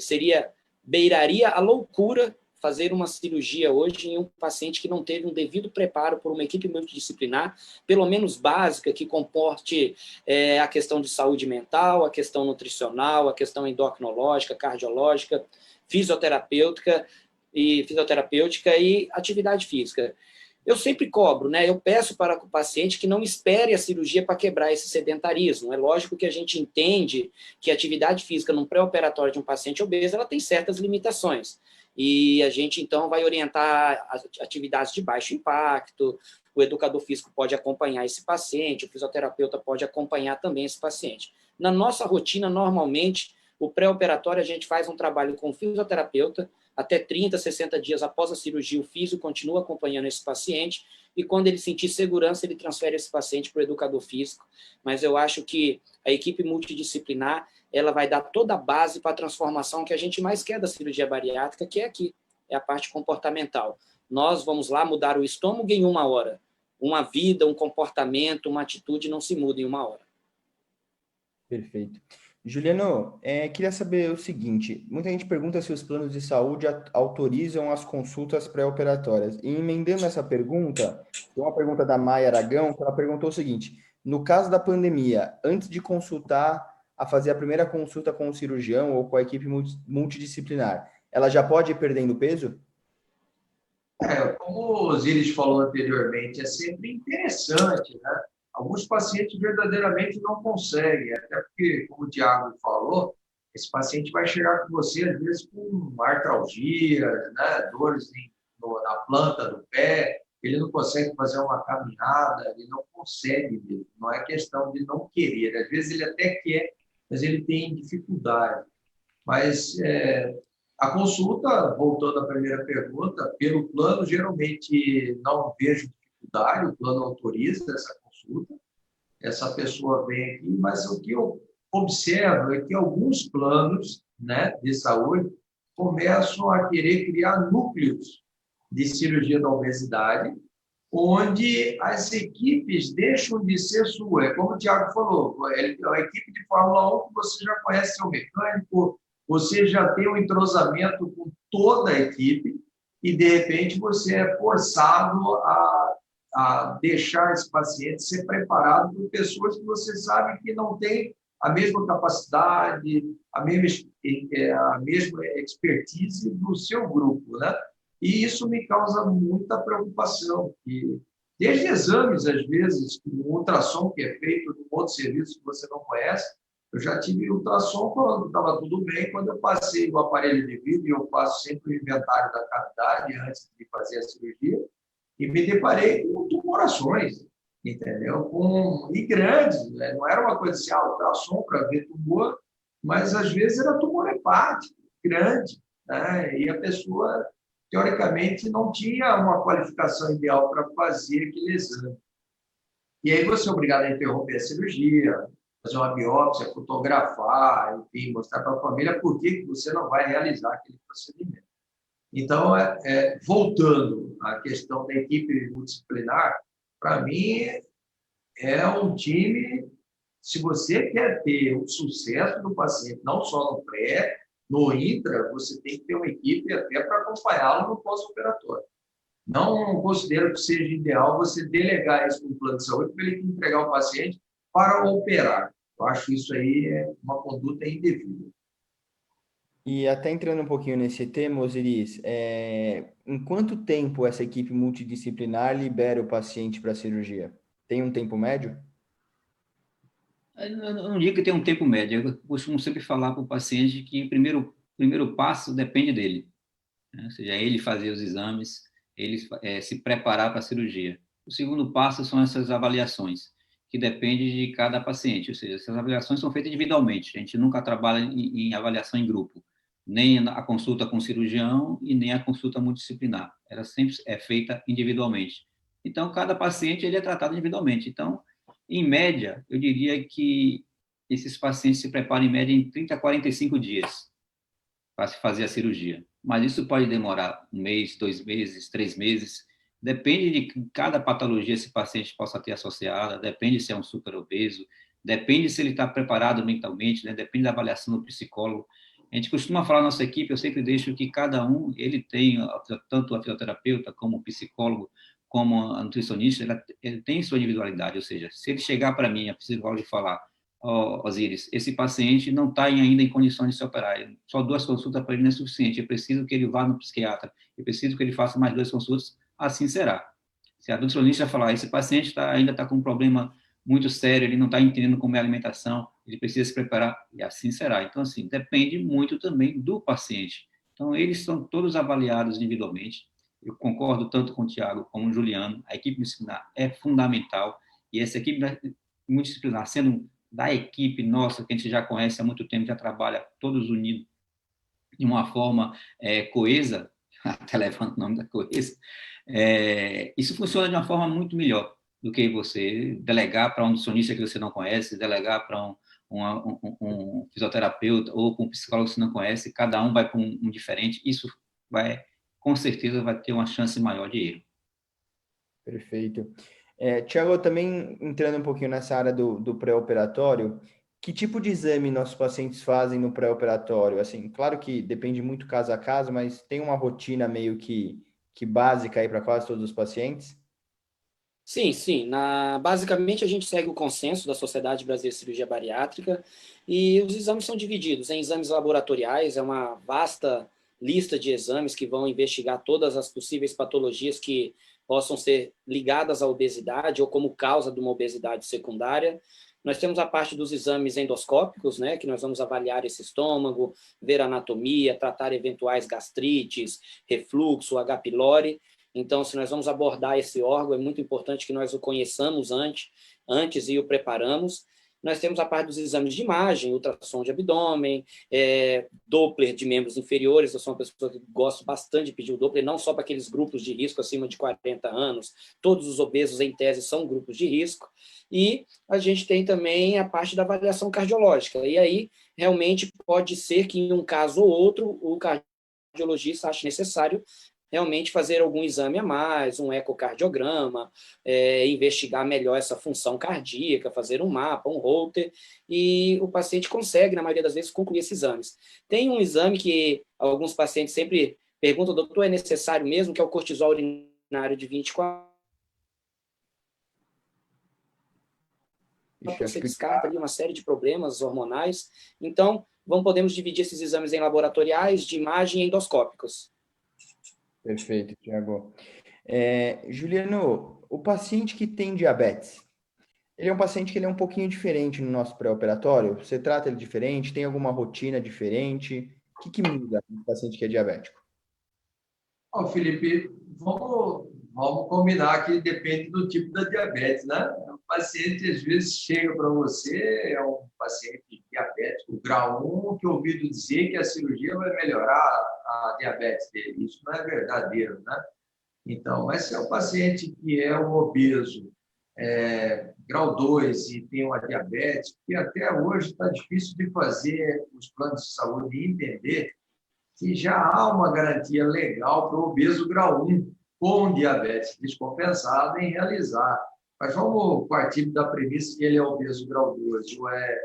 D: beiraria a loucura fazer uma cirurgia hoje em um paciente que não teve um devido preparo por uma equipe multidisciplinar, pelo menos básica, que comporte a questão de saúde mental, a questão nutricional, a questão endocrinológica, cardiológica, fisioterapêutica e atividade física. Eu sempre cobro, né? Eu peço para o paciente que não espere a cirurgia para quebrar esse sedentarismo. É lógico que a gente entende que a atividade física num pré-operatório de um paciente obeso ela tem certas limitações. E a gente, então, vai orientar as atividades de baixo impacto, o educador físico pode acompanhar esse paciente, o fisioterapeuta pode acompanhar também esse paciente. Na nossa rotina, normalmente, o pré-operatório a gente faz um trabalho com o fisioterapeuta, até 30, 60 dias após a cirurgia, o físio continua acompanhando esse paciente e quando ele sentir segurança, ele transfere esse paciente para o educador físico. Mas eu acho que a equipe multidisciplinar ela vai dar toda a base para a transformação que a gente mais quer da cirurgia bariátrica, que é aqui, é a parte comportamental. Nós vamos lá mudar o estômago em 1 hora. Uma vida, um comportamento, uma atitude não se muda em 1 hora.
A: Perfeito. Juliano, queria saber o seguinte, muita gente pergunta se os planos de saúde autorizam as consultas pré-operatórias. E emendando essa pergunta, tem uma pergunta da Maia Aragão, que ela perguntou o seguinte, no caso da pandemia, antes de fazer a primeira consulta com o cirurgião ou com a equipe multidisciplinar, ela já pode ir perdendo peso?
B: Como o Osiris falou anteriormente, é sempre interessante, né? Alguns pacientes verdadeiramente não conseguem, até porque, como o Tiago falou, esse paciente vai chegar com você, às vezes, com artralgia, né, dores na planta do pé, ele não consegue fazer uma caminhada, ele não consegue mesmo. Não é questão de não querer. Às vezes ele até quer, mas ele tem dificuldade. Mas a consulta, voltando à primeira pergunta, pelo plano, geralmente não vejo dificuldade, o plano autoriza essa consulta, essa pessoa vem aqui, mas o que eu observo é que alguns planos, né, de saúde começam a querer criar núcleos de cirurgia da obesidade, onde as equipes deixam de ser sua. É como o Tiago falou, a equipe de Fórmula 1 que você já conhece seu mecânico, você já tem um entrosamento com toda a equipe e, de repente, você é forçado a deixar esse paciente ser preparado por pessoas que você sabe que não têm a mesma capacidade, a mesma expertise do seu grupo, né? E isso me causa muita preocupação, que desde exames, às vezes, um ultrassom que é feito num outro serviço que você não conhece, eu já tive ultrassom quando estava tudo bem, quando eu passei o aparelho de vídeo, e eu faço sempre o inventário da cavidade antes de fazer a cirurgia, e me deparei com tumorações, entendeu? E grandes, né? Não era uma coisa assim, ultrassom para ver tumor, mas às vezes era tumor hepático, grande, né? E a pessoa, teoricamente, não tinha uma qualificação ideal para fazer aquele exame. E aí você é obrigado a interromper a cirurgia, fazer uma biópsia, fotografar, enfim, mostrar para a família por que você não vai realizar aquele procedimento. Então, voltando à questão da equipe multidisciplinar, para mim é um time, se você quer ter o sucesso do paciente, não só no pré, no intra, você tem que ter uma equipe até para acompanhá-lo no pós-operatório. Não considero que seja ideal você delegar isso para o plano de saúde para ele entregar o paciente para operar. Eu acho isso aí uma conduta indevida.
A: E até entrando um pouquinho nesse tema, Osiris, em quanto tempo essa equipe multidisciplinar libera o paciente para a cirurgia? Tem um tempo médio?
C: Eu não digo que tem um tempo médio, eu costumo sempre falar para o paciente que o primeiro passo depende dele, né? Ou seja, ele fazer os exames, ele se preparar para a cirurgia. O segundo passo são essas avaliações, que depende de cada paciente, ou seja, essas avaliações são feitas individualmente, a gente nunca trabalha em avaliação em grupo, nem a consulta com o cirurgião e nem a consulta multidisciplinar, ela sempre é feita individualmente. Então, cada paciente ele é tratado individualmente. Então, em média, eu diria que esses pacientes se preparam em média em 30 a 45 dias para se fazer a cirurgia. Mas isso pode demorar 1 mês, 2 meses, 3 meses. Depende de cada patologia esse paciente possa ter associada, depende se é um superobeso, depende se ele está preparado mentalmente, né? Depende da avaliação do psicólogo. A gente costuma falar na nossa equipe, eu sempre deixo que cada um, ele tem, tanto a fisioterapeuta como o psicólogo, como a nutricionista, ele tem sua individualidade, ou seja, se ele chegar para mim, a psicóloga, e falar, Osiris, esse paciente não está ainda em condições de se operar, só 2 consultas para ele não é suficiente, eu preciso que ele vá no psiquiatra, eu preciso que ele faça mais 2 consultas, assim será. Se a nutricionista falar, esse paciente ainda está com um problema muito sério, ele não está entendendo como é a alimentação, ele precisa se preparar, e assim será. Então, assim, depende muito também do paciente. Então, eles são todos avaliados individualmente. Eu concordo tanto com o Tiago como o Juliano, a equipe multidisciplinar é fundamental, e essa equipe multidisciplinar, sendo da equipe nossa, que a gente já conhece há muito tempo, já trabalha todos unidos de uma forma coesa, até levando o nome da coesa, isso funciona de uma forma muito melhor do que você delegar para um nutricionista que você não conhece, delegar para um fisioterapeuta ou para um psicólogo que você não conhece, cada um vai para um diferente, isso com certeza vai ter uma chance maior de erro.
A: Perfeito. Tiago, também entrando um pouquinho nessa área do pré-operatório, que tipo de exame nossos pacientes fazem no pré-operatório? Assim, claro que depende muito caso a caso, mas tem uma rotina meio que básica aí para quase todos os pacientes?
D: Sim, sim. Basicamente, a gente segue o consenso da Sociedade Brasileira de Cirurgia Bariátrica e os exames são divididos em exames laboratoriais, é uma vasta lista de exames que vão investigar todas as possíveis patologias que possam ser ligadas à obesidade ou como causa de uma obesidade secundária. Nós temos a parte dos exames endoscópicos, né, que nós vamos avaliar esse estômago, ver a anatomia, tratar eventuais gastrites, refluxo, H. pylori. Então, se nós vamos abordar esse órgão, é muito importante que nós o conheçamos antes e o preparamos. Nós temos a parte dos exames de imagem, ultrassom de abdômen, Doppler de membros inferiores. Eu sou uma pessoa que gosto bastante de pedir o Doppler, não só para aqueles grupos de risco acima de 40 anos. Todos os obesos, em tese, são grupos de risco. E a gente tem também a parte da avaliação cardiológica. E aí, realmente, pode ser que em um caso ou outro, o cardiologista ache necessário realmente fazer algum exame a mais, um ecocardiograma, investigar melhor essa função cardíaca, fazer um mapa, um Holter, e o paciente consegue, na maioria das vezes, concluir esses exames. Tem um exame que alguns pacientes sempre perguntam, doutor, é necessário mesmo, que é o cortisol urinário de 24. Você descarta ali uma série de problemas hormonais. Então, podemos dividir esses exames em laboratoriais, de imagem e endoscópicos.
A: Perfeito, Tiago. Juliano, o paciente que tem diabetes, ele é um paciente que ele é um pouquinho diferente no nosso pré-operatório? Você trata ele diferente? Tem alguma rotina diferente? O que muda no paciente que é diabético?
B: Felipe, vamos combinar que depende do tipo da diabetes, né? O paciente, às vezes, chega para você, é um paciente diabético grau 1, que eu ouvi dizer que a cirurgia vai melhorar a diabetes dele. Isso não é verdadeiro, né? Então, mas se é um paciente que é um obeso, grau 2 e tem uma diabetes, que até hoje está difícil de fazer os planos de saúde entender que já há uma garantia legal para o obeso grau 1 com diabetes descompensada em realizar. Mas vamos partir da premissa que ele é obeso grau 2 ou é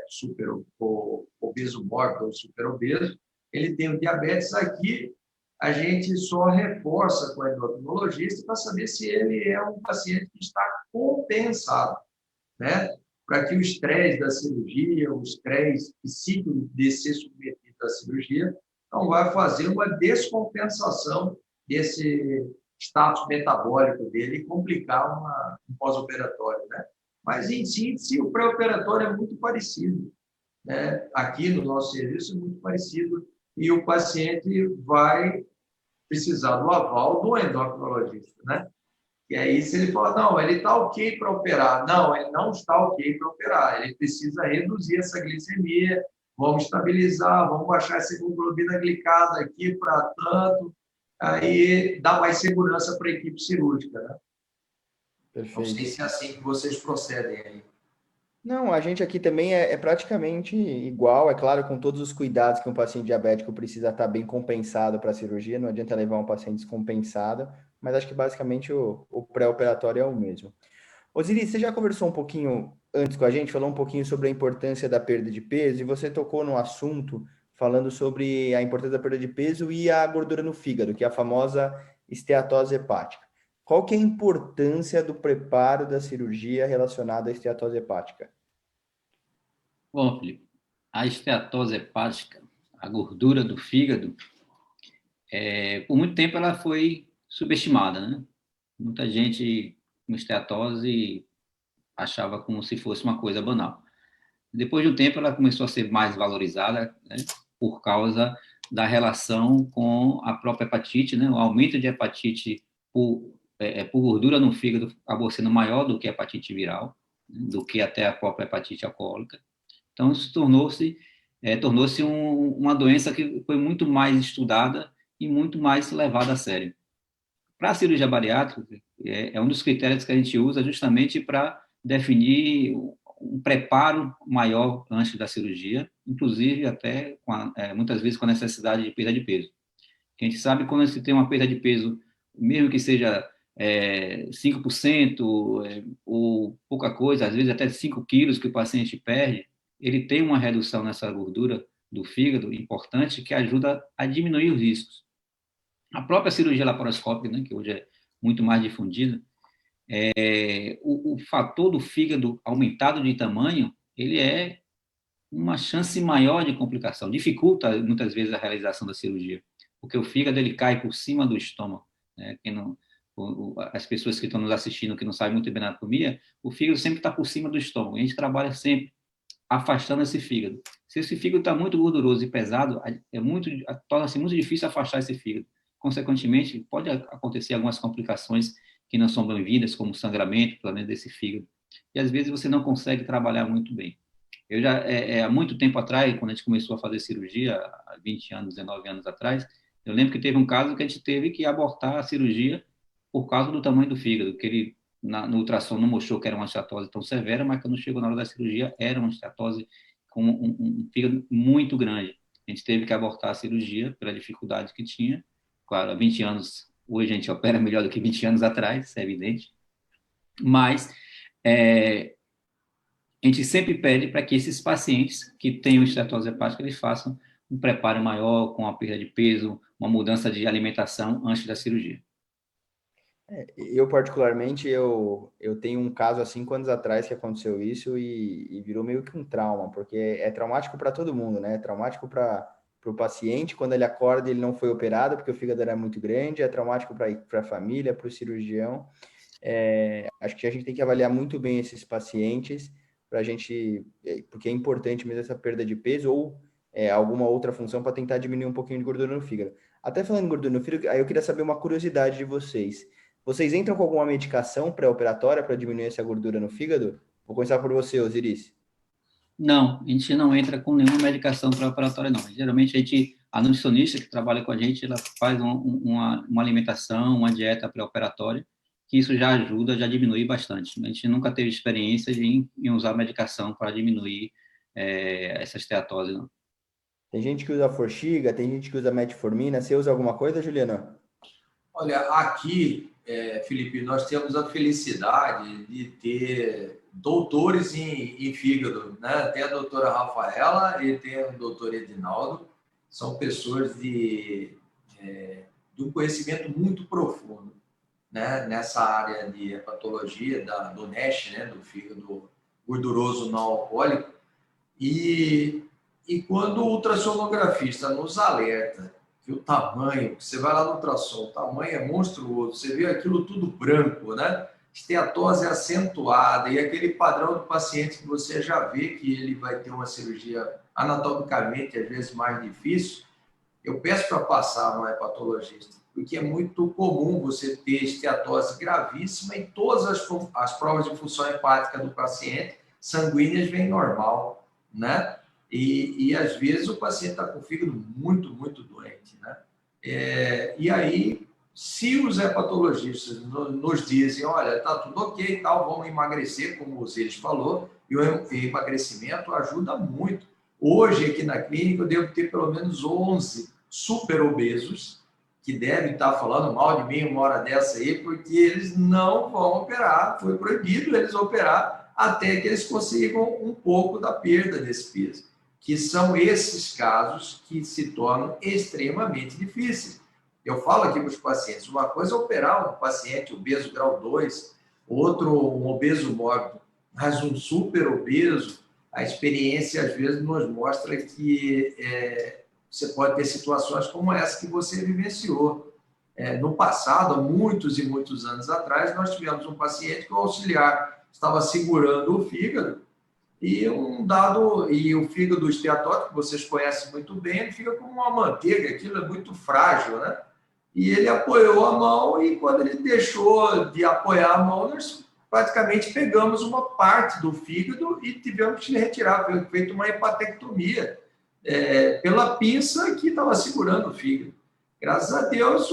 B: ou obeso mórbido ou superobeso, ele tem o diabetes aqui, a gente só reforça com o endocrinologista para saber se ele é um paciente que está compensado, né? Para que o estresse da cirurgia, o estresse psíquico de ser submetido à cirurgia, não vai fazer uma descompensação desse status metabólico dele e complicar um pós-operatório, né? Mas, em síntese, o pré-operatório é muito parecido, né? Aqui no nosso serviço é muito parecido e o paciente vai precisar do aval do endocrinologista, né? E aí, se ele falar, não, ele está ok para operar. Não, ele não está ok para operar. Ele precisa reduzir essa glicemia, vamos estabilizar, vamos baixar essa hemoglobina glicada aqui para tanto, aí dá mais segurança para a equipe cirúrgica, né?
A: Perfeito.
B: Não sei se é assim que vocês procedem aí.
A: Não, a gente aqui também é praticamente igual, é claro, com todos os cuidados que um paciente diabético precisa estar bem compensado para a cirurgia, não adianta levar um paciente descompensado, mas acho que basicamente o pré-operatório é o mesmo. Osiris, você já conversou um pouquinho antes com a gente, falou um pouquinho sobre a importância da perda de peso, e você tocou no assunto falando sobre a importância da perda de peso e a gordura no fígado, que é a famosa esteatose hepática. Qual que é a importância do preparo da cirurgia relacionada à esteatose hepática?
C: Bom, Felipe, a esteatose hepática, a gordura do fígado, por muito tempo ela foi subestimada, né? Muita gente com esteatose achava como se fosse uma coisa banal. Depois de um tempo ela começou a ser mais valorizada, né, por causa da relação com a própria hepatite, né? O aumento de hepatite por gordura no fígado acabou sendo maior do que a hepatite viral, né, do que até a própria hepatite alcoólica. Então, isso tornou-se uma doença que foi muito mais estudada e muito mais levada a sério. Para a cirurgia bariátrica, é um dos critérios que a gente usa justamente para definir um preparo maior antes da cirurgia, inclusive até muitas vezes com a necessidade de perda de peso. A gente sabe que quando se tem uma perda de peso, mesmo que seja 5% ou pouca coisa, às vezes até 5 quilos que o paciente perde, ele tem uma redução nessa gordura do fígado importante que ajuda a diminuir os riscos. A própria cirurgia laparoscópica, né, que hoje é muito mais difundida, o fator do fígado aumentado de tamanho, ele é uma chance maior de complicação, dificulta muitas vezes a realização da cirurgia, porque o fígado ele cai por cima do estômago, né? as pessoas que estão nos assistindo, que não sabem muito bem da anatomia, o fígado sempre está por cima do estômago. A gente trabalha sempre afastando esse fígado. Se esse fígado está muito gorduroso e pesado, torna-se muito difícil afastar esse fígado. Consequentemente, pode acontecer algumas complicações que não são bem-vindas, como sangramento, pelo menos desse fígado. E às vezes você não consegue trabalhar muito bem. Eu já, há muito tempo atrás, quando a gente começou a fazer cirurgia, há 20 anos, 19 anos atrás, eu lembro que teve um caso que a gente teve que abortar a cirurgia por causa do tamanho do fígado, que ele, no ultrassom, não mostrou que era uma esteatose tão severa, mas quando chegou na hora da cirurgia, era uma esteatose com um fígado muito grande. A gente teve que abortar a cirurgia pela dificuldade que tinha. Claro, há 20 anos, hoje a gente opera melhor do que 20 anos atrás, isso é evidente. Mas a gente sempre pede para que esses pacientes que tenham esteatose hepática, eles façam um preparo maior, com a perda de peso, uma mudança de alimentação antes da cirurgia.
A: Eu, particularmente, eu tenho um caso há 5 anos atrás que aconteceu isso e virou meio que um trauma, porque é traumático para todo mundo, né? É traumático para o paciente, quando ele acorda ele não foi operado porque o fígado era muito grande, é traumático para a família, para o cirurgião. Acho que a gente tem que avaliar muito bem esses pacientes para a gente, porque é importante mesmo essa perda de peso ou alguma outra função para tentar diminuir um pouquinho de gordura no fígado. Até falando em gordura no fígado, aí eu queria saber uma curiosidade de vocês. Vocês entram com alguma medicação pré-operatória para diminuir essa gordura no fígado? Vou começar por você, Osiris.
C: Não, a gente não entra com nenhuma medicação pré-operatória, não. Geralmente, a nutricionista que trabalha com a gente, ela faz uma alimentação, uma dieta pré-operatória, que isso já ajuda, já diminui bastante. A gente nunca teve experiência em usar medicação para diminuir essa esteatose, não.
A: Tem gente que usa forxiga, tem gente que usa metformina. Você usa alguma coisa, Juliana?
B: Olha, aqui, Felipe, nós temos a felicidade de ter doutores em fígado, né? Tem a doutora Rafaela e tem o doutor Edinaldo. São pessoas de um conhecimento muito profundo, né? Nessa área de hepatologia, do NASH, né? Do fígado gorduroso não alcoólico. E quando o ultrassonografista nos alerta que o tamanho, você vai lá no ultrassom, o tamanho é monstruoso, você vê aquilo tudo branco, né? Esteatose acentuada e aquele padrão do paciente que você já vê que ele vai ter uma cirurgia anatomicamente, às vezes, mais difícil, eu peço para passar no hepatologista, porque é muito comum você ter esteatose gravíssima e todas as provas de função hepática do paciente sanguíneas vêm normal, né? E às vezes o paciente está com o fígado muito, muito doente, né? E aí, se os hepatologistas nos dizem, olha, está tudo ok e tal, vamos emagrecer, como o Osiris falou, e o emagrecimento ajuda muito. Hoje, aqui na clínica, eu devo ter pelo menos 11 super obesos que devem estar falando mal de mim uma hora dessa aí, porque eles não vão operar, foi proibido eles operar até que eles consigam um pouco da perda desse peso, que são esses casos que se tornam extremamente difíceis. Eu falo aqui para os pacientes, uma coisa é operar um paciente obeso grau 2, outro um obeso mórbido, mas um super obeso, a experiência às vezes nos mostra que você pode ter situações como essa que você vivenciou. No passado, há muitos e muitos anos atrás, nós tivemos um paciente que o auxiliar estava segurando o fígado e o fígado esteatótico, que vocês conhecem muito bem, ele fica como uma manteiga, aquilo é muito frágil, né? E ele apoiou a mão e quando ele deixou de apoiar a mão, nós praticamente pegamos uma parte do fígado e tivemos que retirar, foi feita uma hepatectomia pela pinça que estava segurando o fígado. Graças a Deus,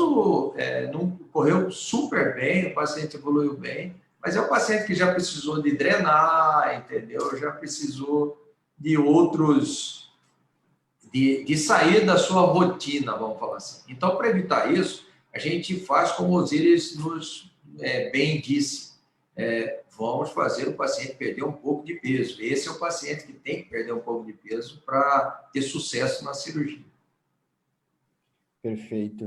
B: não correu super bem, o paciente evoluiu bem, mas é um paciente que já precisou de drenar, entendeu? Já precisou de outros, de sair da sua rotina, vamos falar assim. Então, para evitar isso, a gente faz como o Osiris nos bem disse, vamos fazer o paciente perder um pouco de peso. Esse é o paciente que tem que perder um pouco de peso para ter sucesso na cirurgia.
A: Perfeito.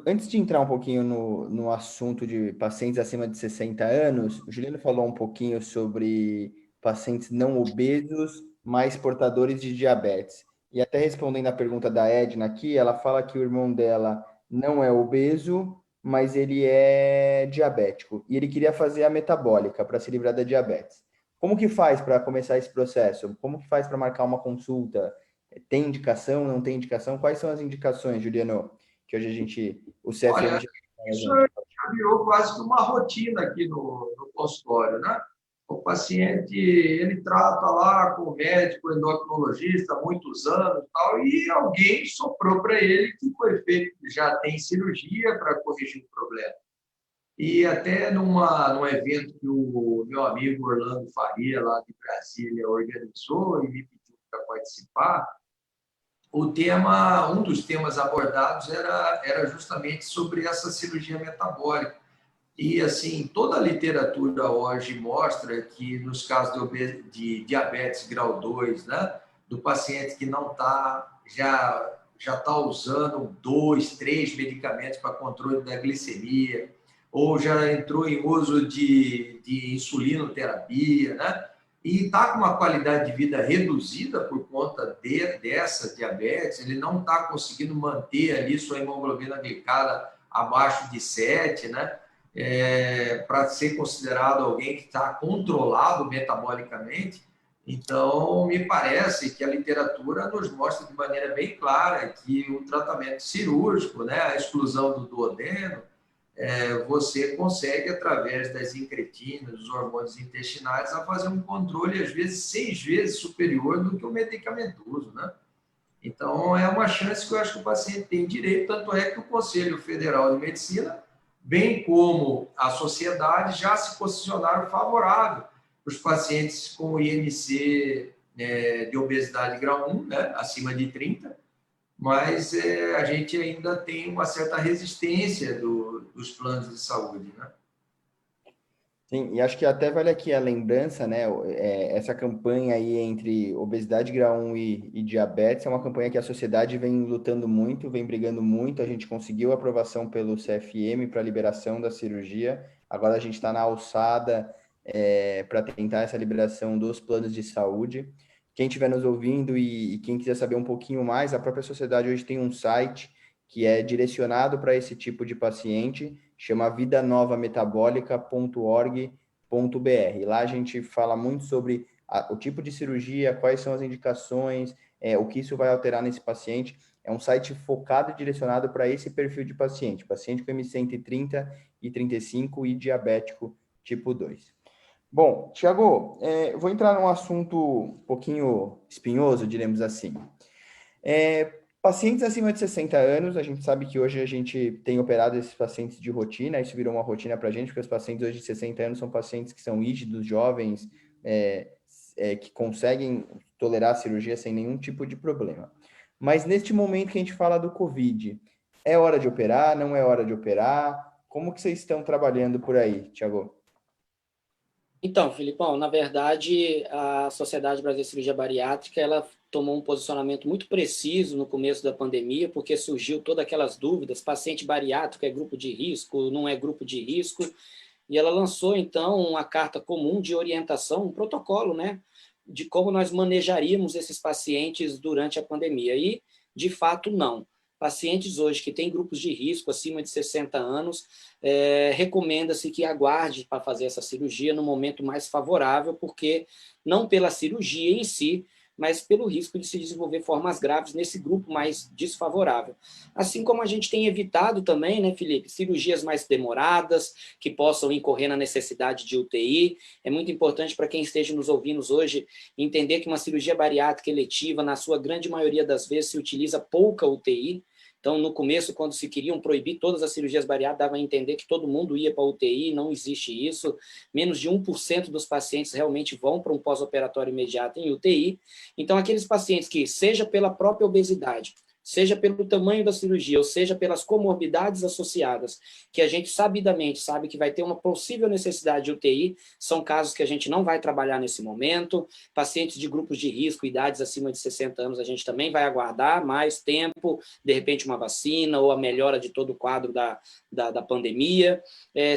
A: Antes de entrar um pouquinho no assunto de pacientes acima de 60 anos, o Juliano falou um pouquinho sobre pacientes não obesos, mas portadores de diabetes. E até respondendo a pergunta da Edna aqui, ela fala que o irmão dela não é obeso, mas ele é diabético e ele queria fazer a metabólica para se livrar da diabetes. Como que faz para começar esse processo? Como que faz para marcar uma consulta? Tem indicação, não tem indicação? Quais são as indicações, Juliano? Que hoje o CFM
B: Olha,
A: já
B: isso já virou quase que uma rotina aqui no consultório, né? O paciente, ele trata lá com o médico, endocrinologista há muitos anos e tal, e alguém soprou para ele que foi feito, já tem cirurgia para corrigir o problema. E até num evento que o meu amigo Orlando Faria, lá de Brasília, organizou e me pediu para participar, um dos temas abordados era justamente sobre essa cirurgia metabólica. E, assim, toda a literatura hoje mostra que, nos casos de diabetes grau 2, né, do paciente que não está, já está usando 2, 3 medicamentos para controle da glicemia, ou já entrou em uso de insulinoterapia, né, e está com uma qualidade de vida reduzida por conta dessa diabetes, ele não está conseguindo manter ali sua hemoglobina glicada abaixo de 7, né? Para ser considerado alguém que está controlado metabolicamente. Então, me parece que a literatura nos mostra de maneira bem clara que o tratamento cirúrgico, né, a exclusão do duodeno, você consegue, através das incretinas, dos hormônios intestinais, a fazer um controle, às vezes, 6 vezes superior do que o medicamentoso, né? Então, é uma chance que eu acho que o paciente tem direito, tanto é que o Conselho Federal de Medicina, bem como a sociedade, já se posicionaram favorável para os pacientes com IMC de obesidade grau 1, né, acima de 30, mas a gente ainda tem uma certa resistência dos planos de saúde, né?
A: Sim, e acho que até vale aqui a lembrança, né? Essa campanha aí entre obesidade grau 1 e diabetes é uma campanha que a sociedade vem lutando muito, vem brigando muito. A gente conseguiu aprovação pelo CFM para liberação da cirurgia. Agora a gente está na alçada para tentar essa liberação dos planos de saúde. Quem estiver nos ouvindo e quem quiser saber um pouquinho mais, a própria sociedade hoje tem um site que é direcionado para esse tipo de paciente, chama vidanovametabolica.org.br. Lá a gente fala muito sobre o tipo de cirurgia, quais são as indicações, o que isso vai alterar nesse paciente. É um site focado e direcionado para esse perfil de paciente com M130 e 35 e diabético tipo 2. Bom, Tiago, vou entrar num assunto um pouquinho espinhoso, diremos assim. Pacientes acima de 60 anos, a gente sabe que hoje a gente tem operado esses pacientes de rotina, isso virou uma rotina para a gente, porque os pacientes hoje de 60 anos são pacientes que são rígidos, jovens, que conseguem tolerar a cirurgia sem nenhum tipo de problema. Mas neste momento que a gente fala do Covid, é hora de operar, não é hora de operar? Como que vocês estão trabalhando por aí, Tiago?
D: Então, Filipão, na verdade, a Sociedade Brasileira de Cirurgia Bariátrica, ela tomou um posicionamento muito preciso no começo da pandemia, porque surgiu todas aquelas dúvidas, paciente bariátrico é grupo de risco, não é grupo de risco, e ela lançou, então, uma carta comum de orientação, um protocolo, né, de como nós manejaríamos esses pacientes durante a pandemia, e, de fato, não. Pacientes hoje que têm grupos de risco acima de 60 anos, recomenda-se que aguarde para fazer essa cirurgia no momento mais favorável, porque não pela cirurgia em si, mas pelo risco de se desenvolver formas graves nesse grupo mais desfavorável. Assim como a gente tem evitado também, né, Felipe, cirurgias mais demoradas, que possam incorrer na necessidade de UTI. É muito importante para quem esteja nos ouvindo hoje entender que uma cirurgia bariátrica eletiva, na sua grande maioria das vezes, se utiliza pouca UTI. Então, no começo, quando se queriam proibir todas as cirurgias bariátricas, dava a entender que todo mundo ia para a UTI, não existe isso. Menos de 1% dos pacientes realmente vão para um pós-operatório imediato em UTI. Então, aqueles pacientes que, seja pela própria obesidade, seja pelo tamanho da cirurgia, ou seja pelas comorbidades associadas, que a gente sabidamente sabe que vai ter uma possível necessidade de UTI, são casos que a gente não vai trabalhar nesse momento. Pacientes de grupos de risco, idades acima de 60 anos, a gente também vai aguardar mais tempo, de repente uma vacina ou a melhora de todo o quadro da pandemia.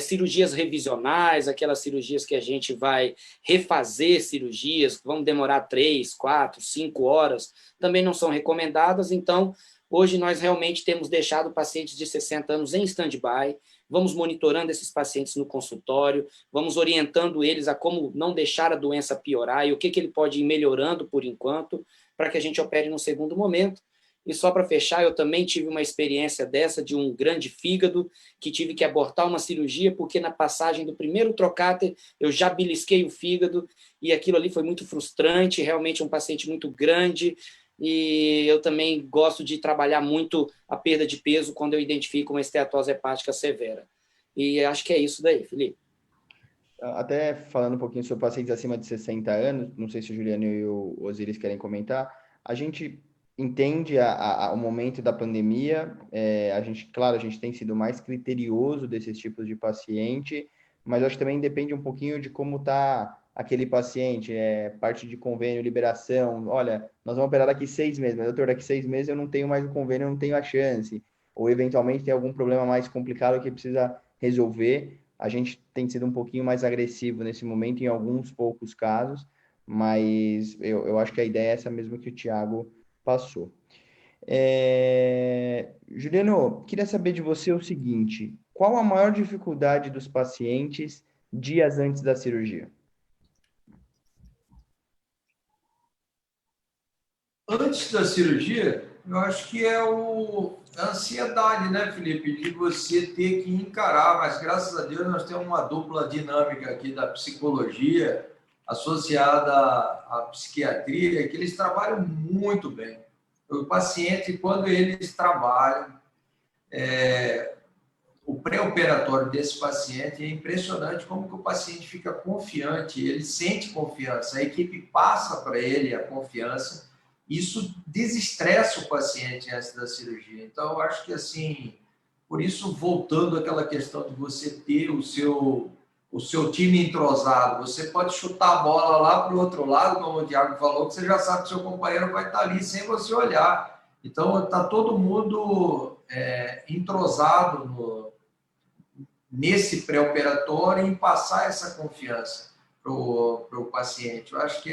D: Cirurgias revisionais, aquelas cirurgias que a gente vai refazer cirurgias, que vão demorar 3, 4, 5 horas, também não são recomendadas. Então, hoje nós realmente temos deixado pacientes de 60 anos em stand-by, vamos monitorando esses pacientes no consultório, vamos orientando eles a como não deixar a doença piorar e o que ele pode ir melhorando por enquanto, para que a gente opere no segundo momento. E só para fechar, eu também tive uma experiência dessa de um grande fígado, que tive que abortar uma cirurgia, porque na passagem do primeiro trocáter eu já belisquei o fígado, e aquilo ali foi muito frustrante, realmente um paciente muito grande, e eu também gosto de trabalhar muito a perda de peso quando eu identifico uma esteatose hepática severa. E acho que é isso daí, Felipe.
A: Até falando um pouquinho sobre pacientes acima de 60 anos, não sei se o Juliano e o Osiris querem comentar, a gente entende o momento da pandemia, claro, a gente tem sido mais criterioso desses tipos de paciente, mas acho que também depende um pouquinho de como está aquele paciente, parte de convênio, liberação, olha, nós vamos operar daqui 6 meses, mas doutor, daqui 6 meses eu não tenho mais o convênio, eu não tenho a chance, ou eventualmente tem algum problema mais complicado que precisa resolver, a gente tem sido um pouquinho mais agressivo nesse momento, em alguns poucos casos, mas eu acho que a ideia é essa mesmo que o Thiago passou. Juliano, queria saber de você o seguinte: qual a maior dificuldade dos pacientes dias antes da cirurgia?
B: Antes da cirurgia, eu acho que é a ansiedade, né, Felipe, de você ter que encarar, mas graças a Deus nós temos uma dupla dinâmica aqui da psicologia associada à psiquiatria, que eles trabalham muito bem. O paciente, quando eles trabalham, o pré-operatório desse paciente é impressionante como que o paciente fica confiante, ele sente confiança, a equipe passa para ele a confiança, isso desestressa o paciente antes da cirurgia. Então, eu acho que, assim, por isso, voltando àquela questão de você ter o seu time entrosado, você pode chutar a bola lá para o outro lado, como o Thiago falou, que você já sabe que seu companheiro vai estar ali sem você olhar. Então, está todo mundo entrosado nesse pré-operatório em passar essa confiança para o paciente. Eu acho que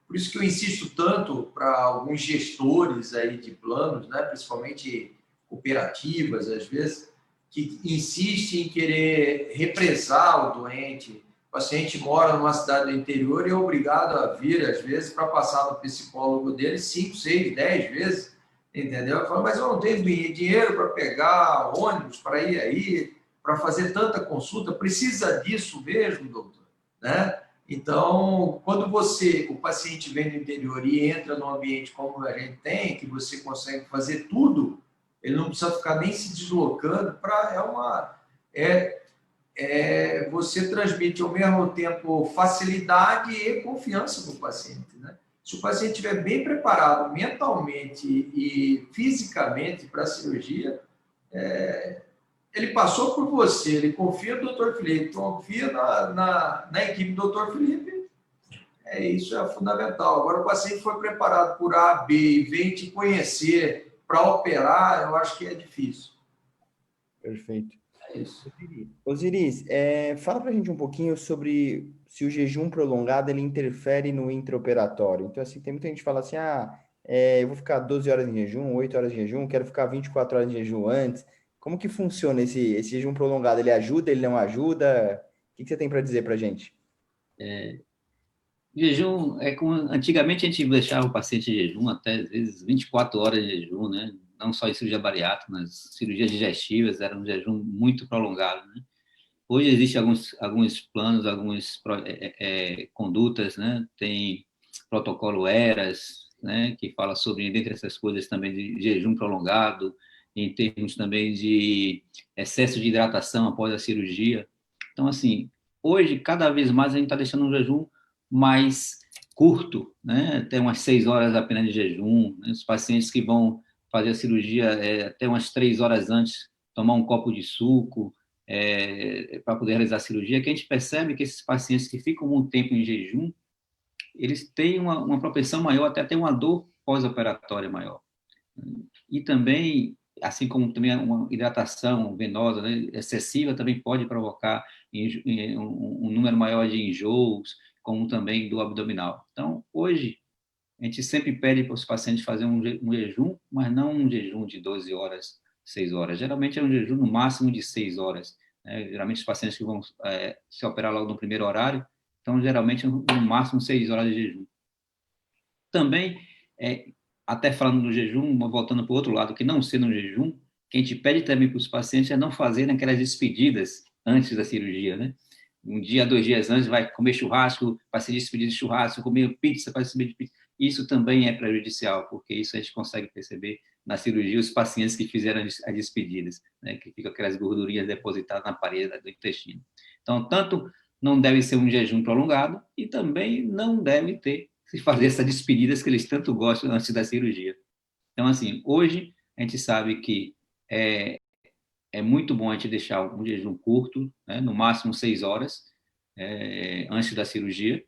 B: por isso que eu insisto tanto para alguns gestores aí de planos, né, principalmente cooperativas, às vezes, que insistem em querer represar o doente. O paciente mora numa cidade do interior e é obrigado a vir, às vezes, para passar no psicólogo dele 5, 6, 10 vezes, entendeu? Eu falo, mas eu não tenho dinheiro para pegar ônibus para ir aí, para fazer tanta consulta, precisa disso mesmo, doutor? Né? Então, quando o paciente vem do interior e entra num ambiente como a gente tem, que você consegue fazer tudo, ele não precisa ficar nem se deslocando, você transmite ao mesmo tempo facilidade e confiança para o paciente. Né? Se o paciente estiver bem preparado mentalmente e fisicamente para a cirurgia, ele passou por você, ele confia no Dr. Felipe, confia na equipe do Dr. Felipe, isso é fundamental. Agora, o paciente foi preparado por A, B e vem te conhecer para operar, eu acho que é difícil.
A: Perfeito.
B: É isso.
A: Osiris, fala para a gente um pouquinho sobre se o jejum prolongado ele interfere no intraoperatório. Então, assim, tem muita gente que fala assim, eu vou ficar 12 horas em jejum, 8 horas em jejum, quero ficar 24 horas em jejum antes. Como que funciona esse jejum prolongado? Ele ajuda, ele não ajuda? O que você tem para dizer para a gente?
C: Jejum antigamente a gente deixava o paciente em jejum até, às vezes, 24 horas de jejum, né? Não só em cirurgia bariátrica, mas cirurgias digestivas, era um jejum muito prolongado, né? Hoje existem alguns planos, algumas condutas, né? Tem protocolo ERAS, né? Que fala sobre, dentre essas coisas, também de jejum prolongado, em termos também de excesso de hidratação após a cirurgia. Então, assim, hoje, cada vez mais, a gente está deixando um jejum mais curto, né? Até umas 6 horas apenas de jejum. Né? Os pacientes que vão fazer a cirurgia até umas 3 horas antes, tomar um copo de suco para poder realizar a cirurgia, que a gente percebe que esses pacientes que ficam um tempo em jejum, eles têm uma propensão maior até ter uma dor pós-operatória maior. E também, assim como também uma hidratação venosa, né, excessiva também pode provocar um número maior de enjoos, como também do abdominal. Então, hoje, a gente sempre pede para os pacientes fazer um jejum, mas não um jejum de 12 horas 6 horas. Geralmente é um jejum no máximo de 6 horas. Né? Geralmente os pacientes que vão se operar logo no primeiro horário, então geralmente no máximo 6 horas de jejum. Também, até falando do jejum, voltando para o outro lado, que não sendo um jejum, que a gente pede também para os pacientes é não fazerem aquelas despedidas antes da cirurgia, né? Um dia, 2 dias antes, vai comer churrasco, para se despedir de churrasco, comer pizza para se despedir de pizza. Isso também é prejudicial, porque isso a gente consegue perceber na cirurgia os pacientes que fizeram as despedidas, né? Que ficam aquelas gordurinhas depositadas na parede do intestino. Então, tanto não deve ser um jejum prolongado e também não deve se fazer essas despedidas que eles tanto gostam antes da cirurgia. Então, assim, hoje a gente sabe que é muito bom a gente deixar um jejum curto, né, no máximo 6 horas, antes da cirurgia,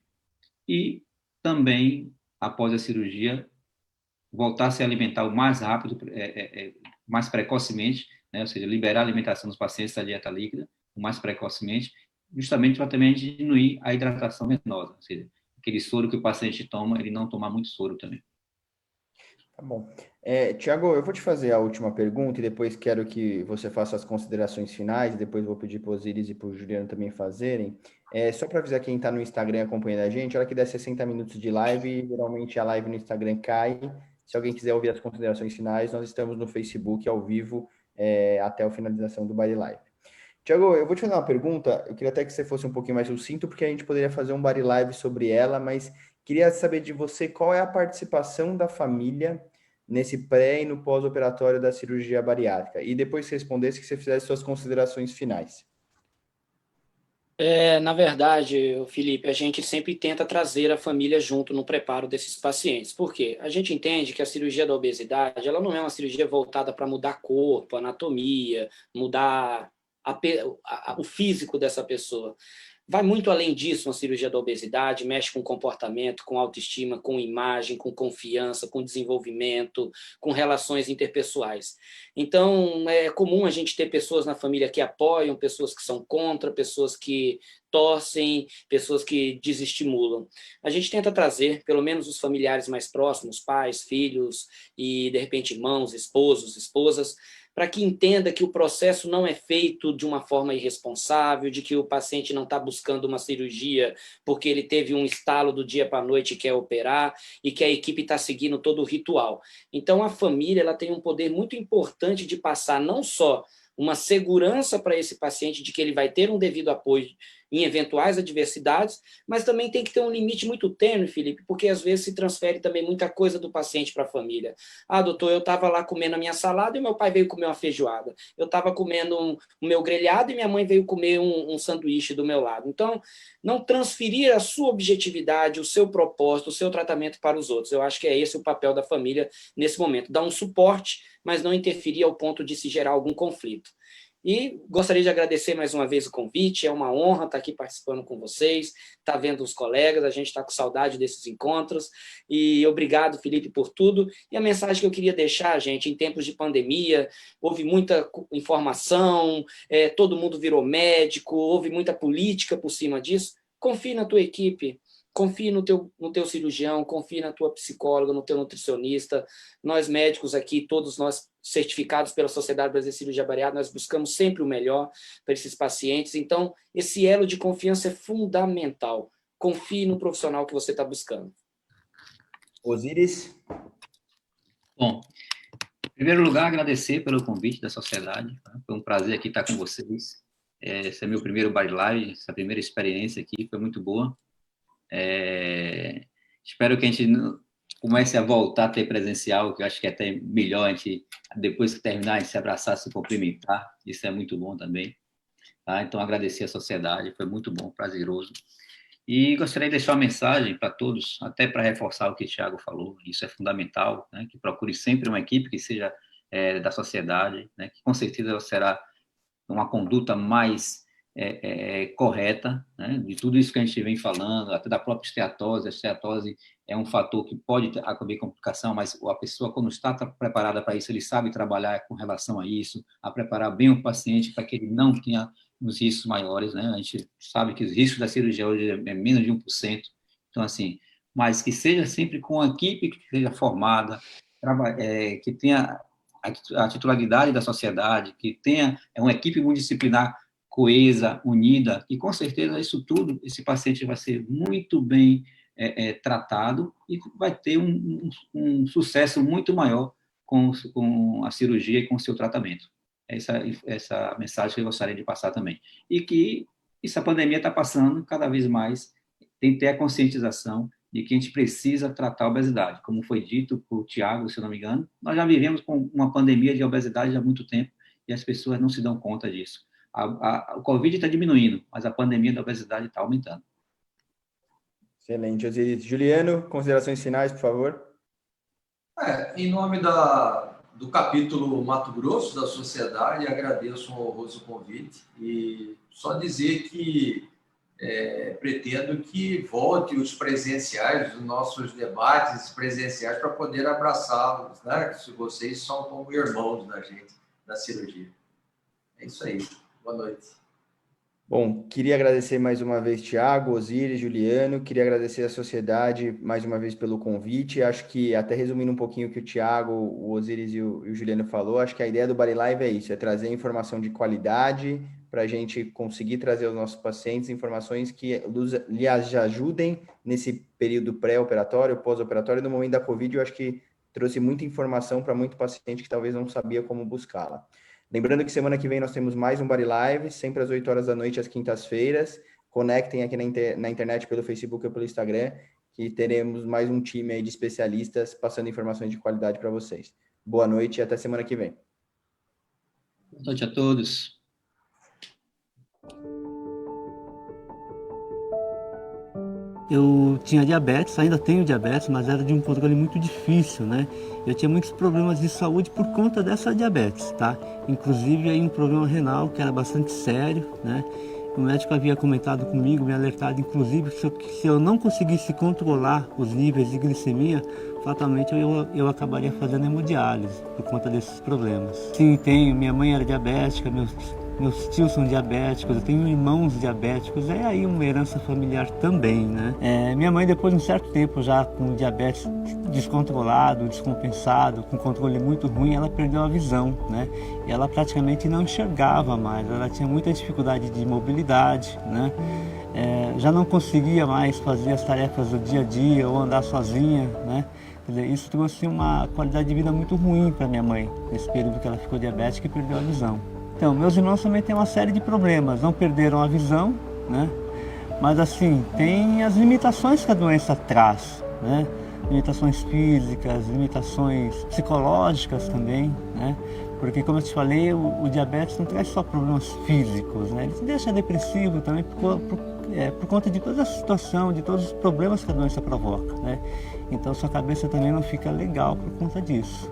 C: e também, após a cirurgia, voltar a se alimentar o mais rápido, mais precocemente, né, ou seja, liberar a alimentação dos pacientes da dieta líquida o mais precocemente, justamente para também diminuir a hidratação venosa, ou seja, aquele soro que o paciente toma, ele não tomar muito soro também.
A: Tá bom. Tiago, eu vou te fazer a última pergunta e depois quero que você faça as considerações finais, e depois vou pedir para o Osiris e para o Juliano também fazerem. Só para avisar quem está no Instagram acompanhando a gente, a hora que der 60 minutos de live, geralmente a live no Instagram cai. Se alguém quiser ouvir as considerações finais, nós estamos no Facebook ao vivo até a finalização do Body Live. Tiago, eu vou te fazer uma pergunta, eu queria até que você fosse um pouquinho mais sucinto, porque a gente poderia fazer um Body Live sobre ela, mas queria saber de você qual é a participação da família nesse pré e no pós-operatório da cirurgia bariátrica. E depois que respondesse, que você fizesse suas considerações finais.
D: Na verdade, Felipe, a gente sempre tenta trazer a família junto no preparo desses pacientes. Por quê? A gente entende que a cirurgia da obesidade, ela não é uma cirurgia voltada para mudar corpo, anatomia, mudar o físico dessa pessoa. Vai muito além disso uma cirurgia da obesidade, mexe com comportamento, com autoestima, com imagem, com confiança, com desenvolvimento, com relações interpessoais. Então, é comum a gente ter pessoas na família que apoiam, pessoas que são contra, pessoas que torcem, pessoas que desestimulam. A gente tenta trazer, pelo menos os familiares mais próximos, pais, filhos e, de repente, irmãos, esposos, esposas, para que entenda que o processo não é feito de uma forma irresponsável, de que o paciente não está buscando uma cirurgia porque ele teve um estalo do dia para a noite e quer operar, e que a equipe está seguindo todo o ritual. Então, a família ela tem um poder muito importante de passar não só uma segurança para esse paciente de que ele vai ter um devido apoio em eventuais adversidades, mas também tem que ter um limite muito tênue, Felipe, porque às vezes se transfere também muita coisa do paciente para a família. Ah, doutor, eu estava lá comendo a minha salada e meu pai veio comer uma feijoada. Eu estava comendo o meu grelhado e minha mãe veio comer um sanduíche do meu lado. Então, não transferir a sua objetividade, o seu propósito, o seu tratamento para os outros. Eu acho que é esse o papel da família nesse momento. Dar um suporte, mas não interferir ao ponto de se gerar algum conflito. E gostaria de agradecer mais uma vez o convite, é uma honra estar aqui participando com vocês, estar vendo os colegas, a gente está com saudade desses encontros, e obrigado, Felipe, por tudo. E a mensagem que eu queria deixar, gente, em tempos de pandemia, houve muita informação, todo mundo virou médico, houve muita política por cima disso. Confie na tua equipe, confie no teu cirurgião, confie na tua psicóloga, no teu nutricionista. Nós médicos aqui, todos nós certificados pela Sociedade Brasileira de Cirurgia Bariátrica, nós buscamos sempre o melhor para esses pacientes. Então, esse elo de confiança é fundamental. Confie no profissional que você está buscando.
A: Osiris?
C: Bom, em primeiro lugar, agradecer pelo convite da sociedade. Foi um prazer aqui estar com vocês. Esse é meu primeiro Body Live, essa primeira experiência aqui foi muito boa. Espero que a gente comece a voltar a ter presencial, que eu acho que é até melhor a gente, depois que terminar, a gente se abraçar, se cumprimentar. Isso é muito bom também. Tá? Então, agradecer à sociedade, foi muito bom, prazeroso. E gostaria de deixar uma mensagem para todos, até para reforçar o que o Thiago falou, isso é fundamental, né? Que procure sempre uma equipe que seja da sociedade, né? Que com certeza será uma conduta mais correta, né? De tudo isso que a gente vem falando, até da própria esteatose. A esteatose é um fator que pode haver complicação, mas a pessoa, quando está preparada para isso, ele sabe trabalhar com relação a isso, a preparar bem o paciente para que ele não tenha os riscos maiores, né? A gente sabe que os riscos da cirurgia hoje é menos de 1%. Então, assim, mas que seja sempre com uma equipe que seja formada, que tenha a titularidade da sociedade, que tenha uma equipe multidisciplinar coesa, unida, e com certeza isso tudo, esse paciente vai ser muito bem tratado e vai ter um sucesso muito maior com a cirurgia e com o seu tratamento. Essa mensagem que eu gostaria de passar também. E que essa pandemia está passando cada vez mais, tem que ter a conscientização de que a gente precisa tratar a obesidade. Como foi dito por Tiago, se eu não me engano, nós já vivemos com uma pandemia de obesidade há muito tempo e as pessoas não se dão conta disso. O Covid está diminuindo, mas a pandemia da obesidade está aumentando.
A: Excelente, Osiris. Juliano, considerações finais, por favor.
B: Em nome do capítulo Mato Grosso da sociedade, agradeço um honroso convite e só dizer que pretendo que volte os presenciais, os nossos debates presenciais, para poder abraçá-los, né? Se vocês são como irmãos da gente na cirurgia. É isso aí. Boa noite.
A: Bom, queria agradecer mais uma vez Tiago, Osiris, Juliano, queria agradecer a sociedade mais uma vez pelo convite. Acho que, até resumindo um pouquinho o que o Tiago, o Osiris e o Juliano falou, acho que a ideia do Body Live é isso, é trazer informação de qualidade para a gente conseguir trazer aos nossos pacientes informações que lhes ajudem nesse período pré-operatório, pós-operatório. No momento da Covid, eu acho que trouxe muita informação para muito paciente que talvez não sabia como buscá-la. Lembrando que semana que vem nós temos mais um Body Live, sempre às 8 horas da noite, às quintas-feiras. Conectem aqui na internet, pelo Facebook ou pelo Instagram, que teremos mais um time aí de especialistas passando informações de qualidade para vocês. Boa noite e até semana que vem.
C: Boa noite a todos.
E: Eu tinha diabetes, ainda tenho diabetes, mas era de um controle muito difícil, né? Eu tinha muitos problemas de saúde por conta dessa diabetes, tá? Inclusive aí um problema renal que era bastante sério, né? O médico havia comentado comigo, me alertado, inclusive, que se eu não conseguisse controlar os níveis de glicemia, fatalmente eu acabaria fazendo hemodiálise por conta desses problemas. Sim, tenho. Minha mãe era diabética, meus tios são diabéticos, eu tenho irmãos diabéticos, é aí uma herança familiar também, né? Minha mãe, depois de um certo tempo já com diabetes descontrolado, descompensado, com controle muito ruim, ela perdeu a visão, né? E ela praticamente não enxergava mais, ela tinha muita dificuldade de mobilidade, né? Já não conseguia mais fazer as tarefas do dia a dia ou andar sozinha, né? Quer dizer, isso trouxe uma qualidade de vida muito ruim para minha mãe, nesse período que ela ficou diabética e perdeu a visão. Então, meus irmãos também têm uma série de problemas, não perderam a visão, né? Mas assim, tem as limitações que a doença traz, né? Limitações físicas, limitações psicológicas também, né? Porque, como eu te falei, o diabetes não traz só problemas físicos, né? Ele te deixa depressivo também por conta de toda a situação, de todos os problemas que a doença provoca, né? Então, sua cabeça também não fica legal por conta disso.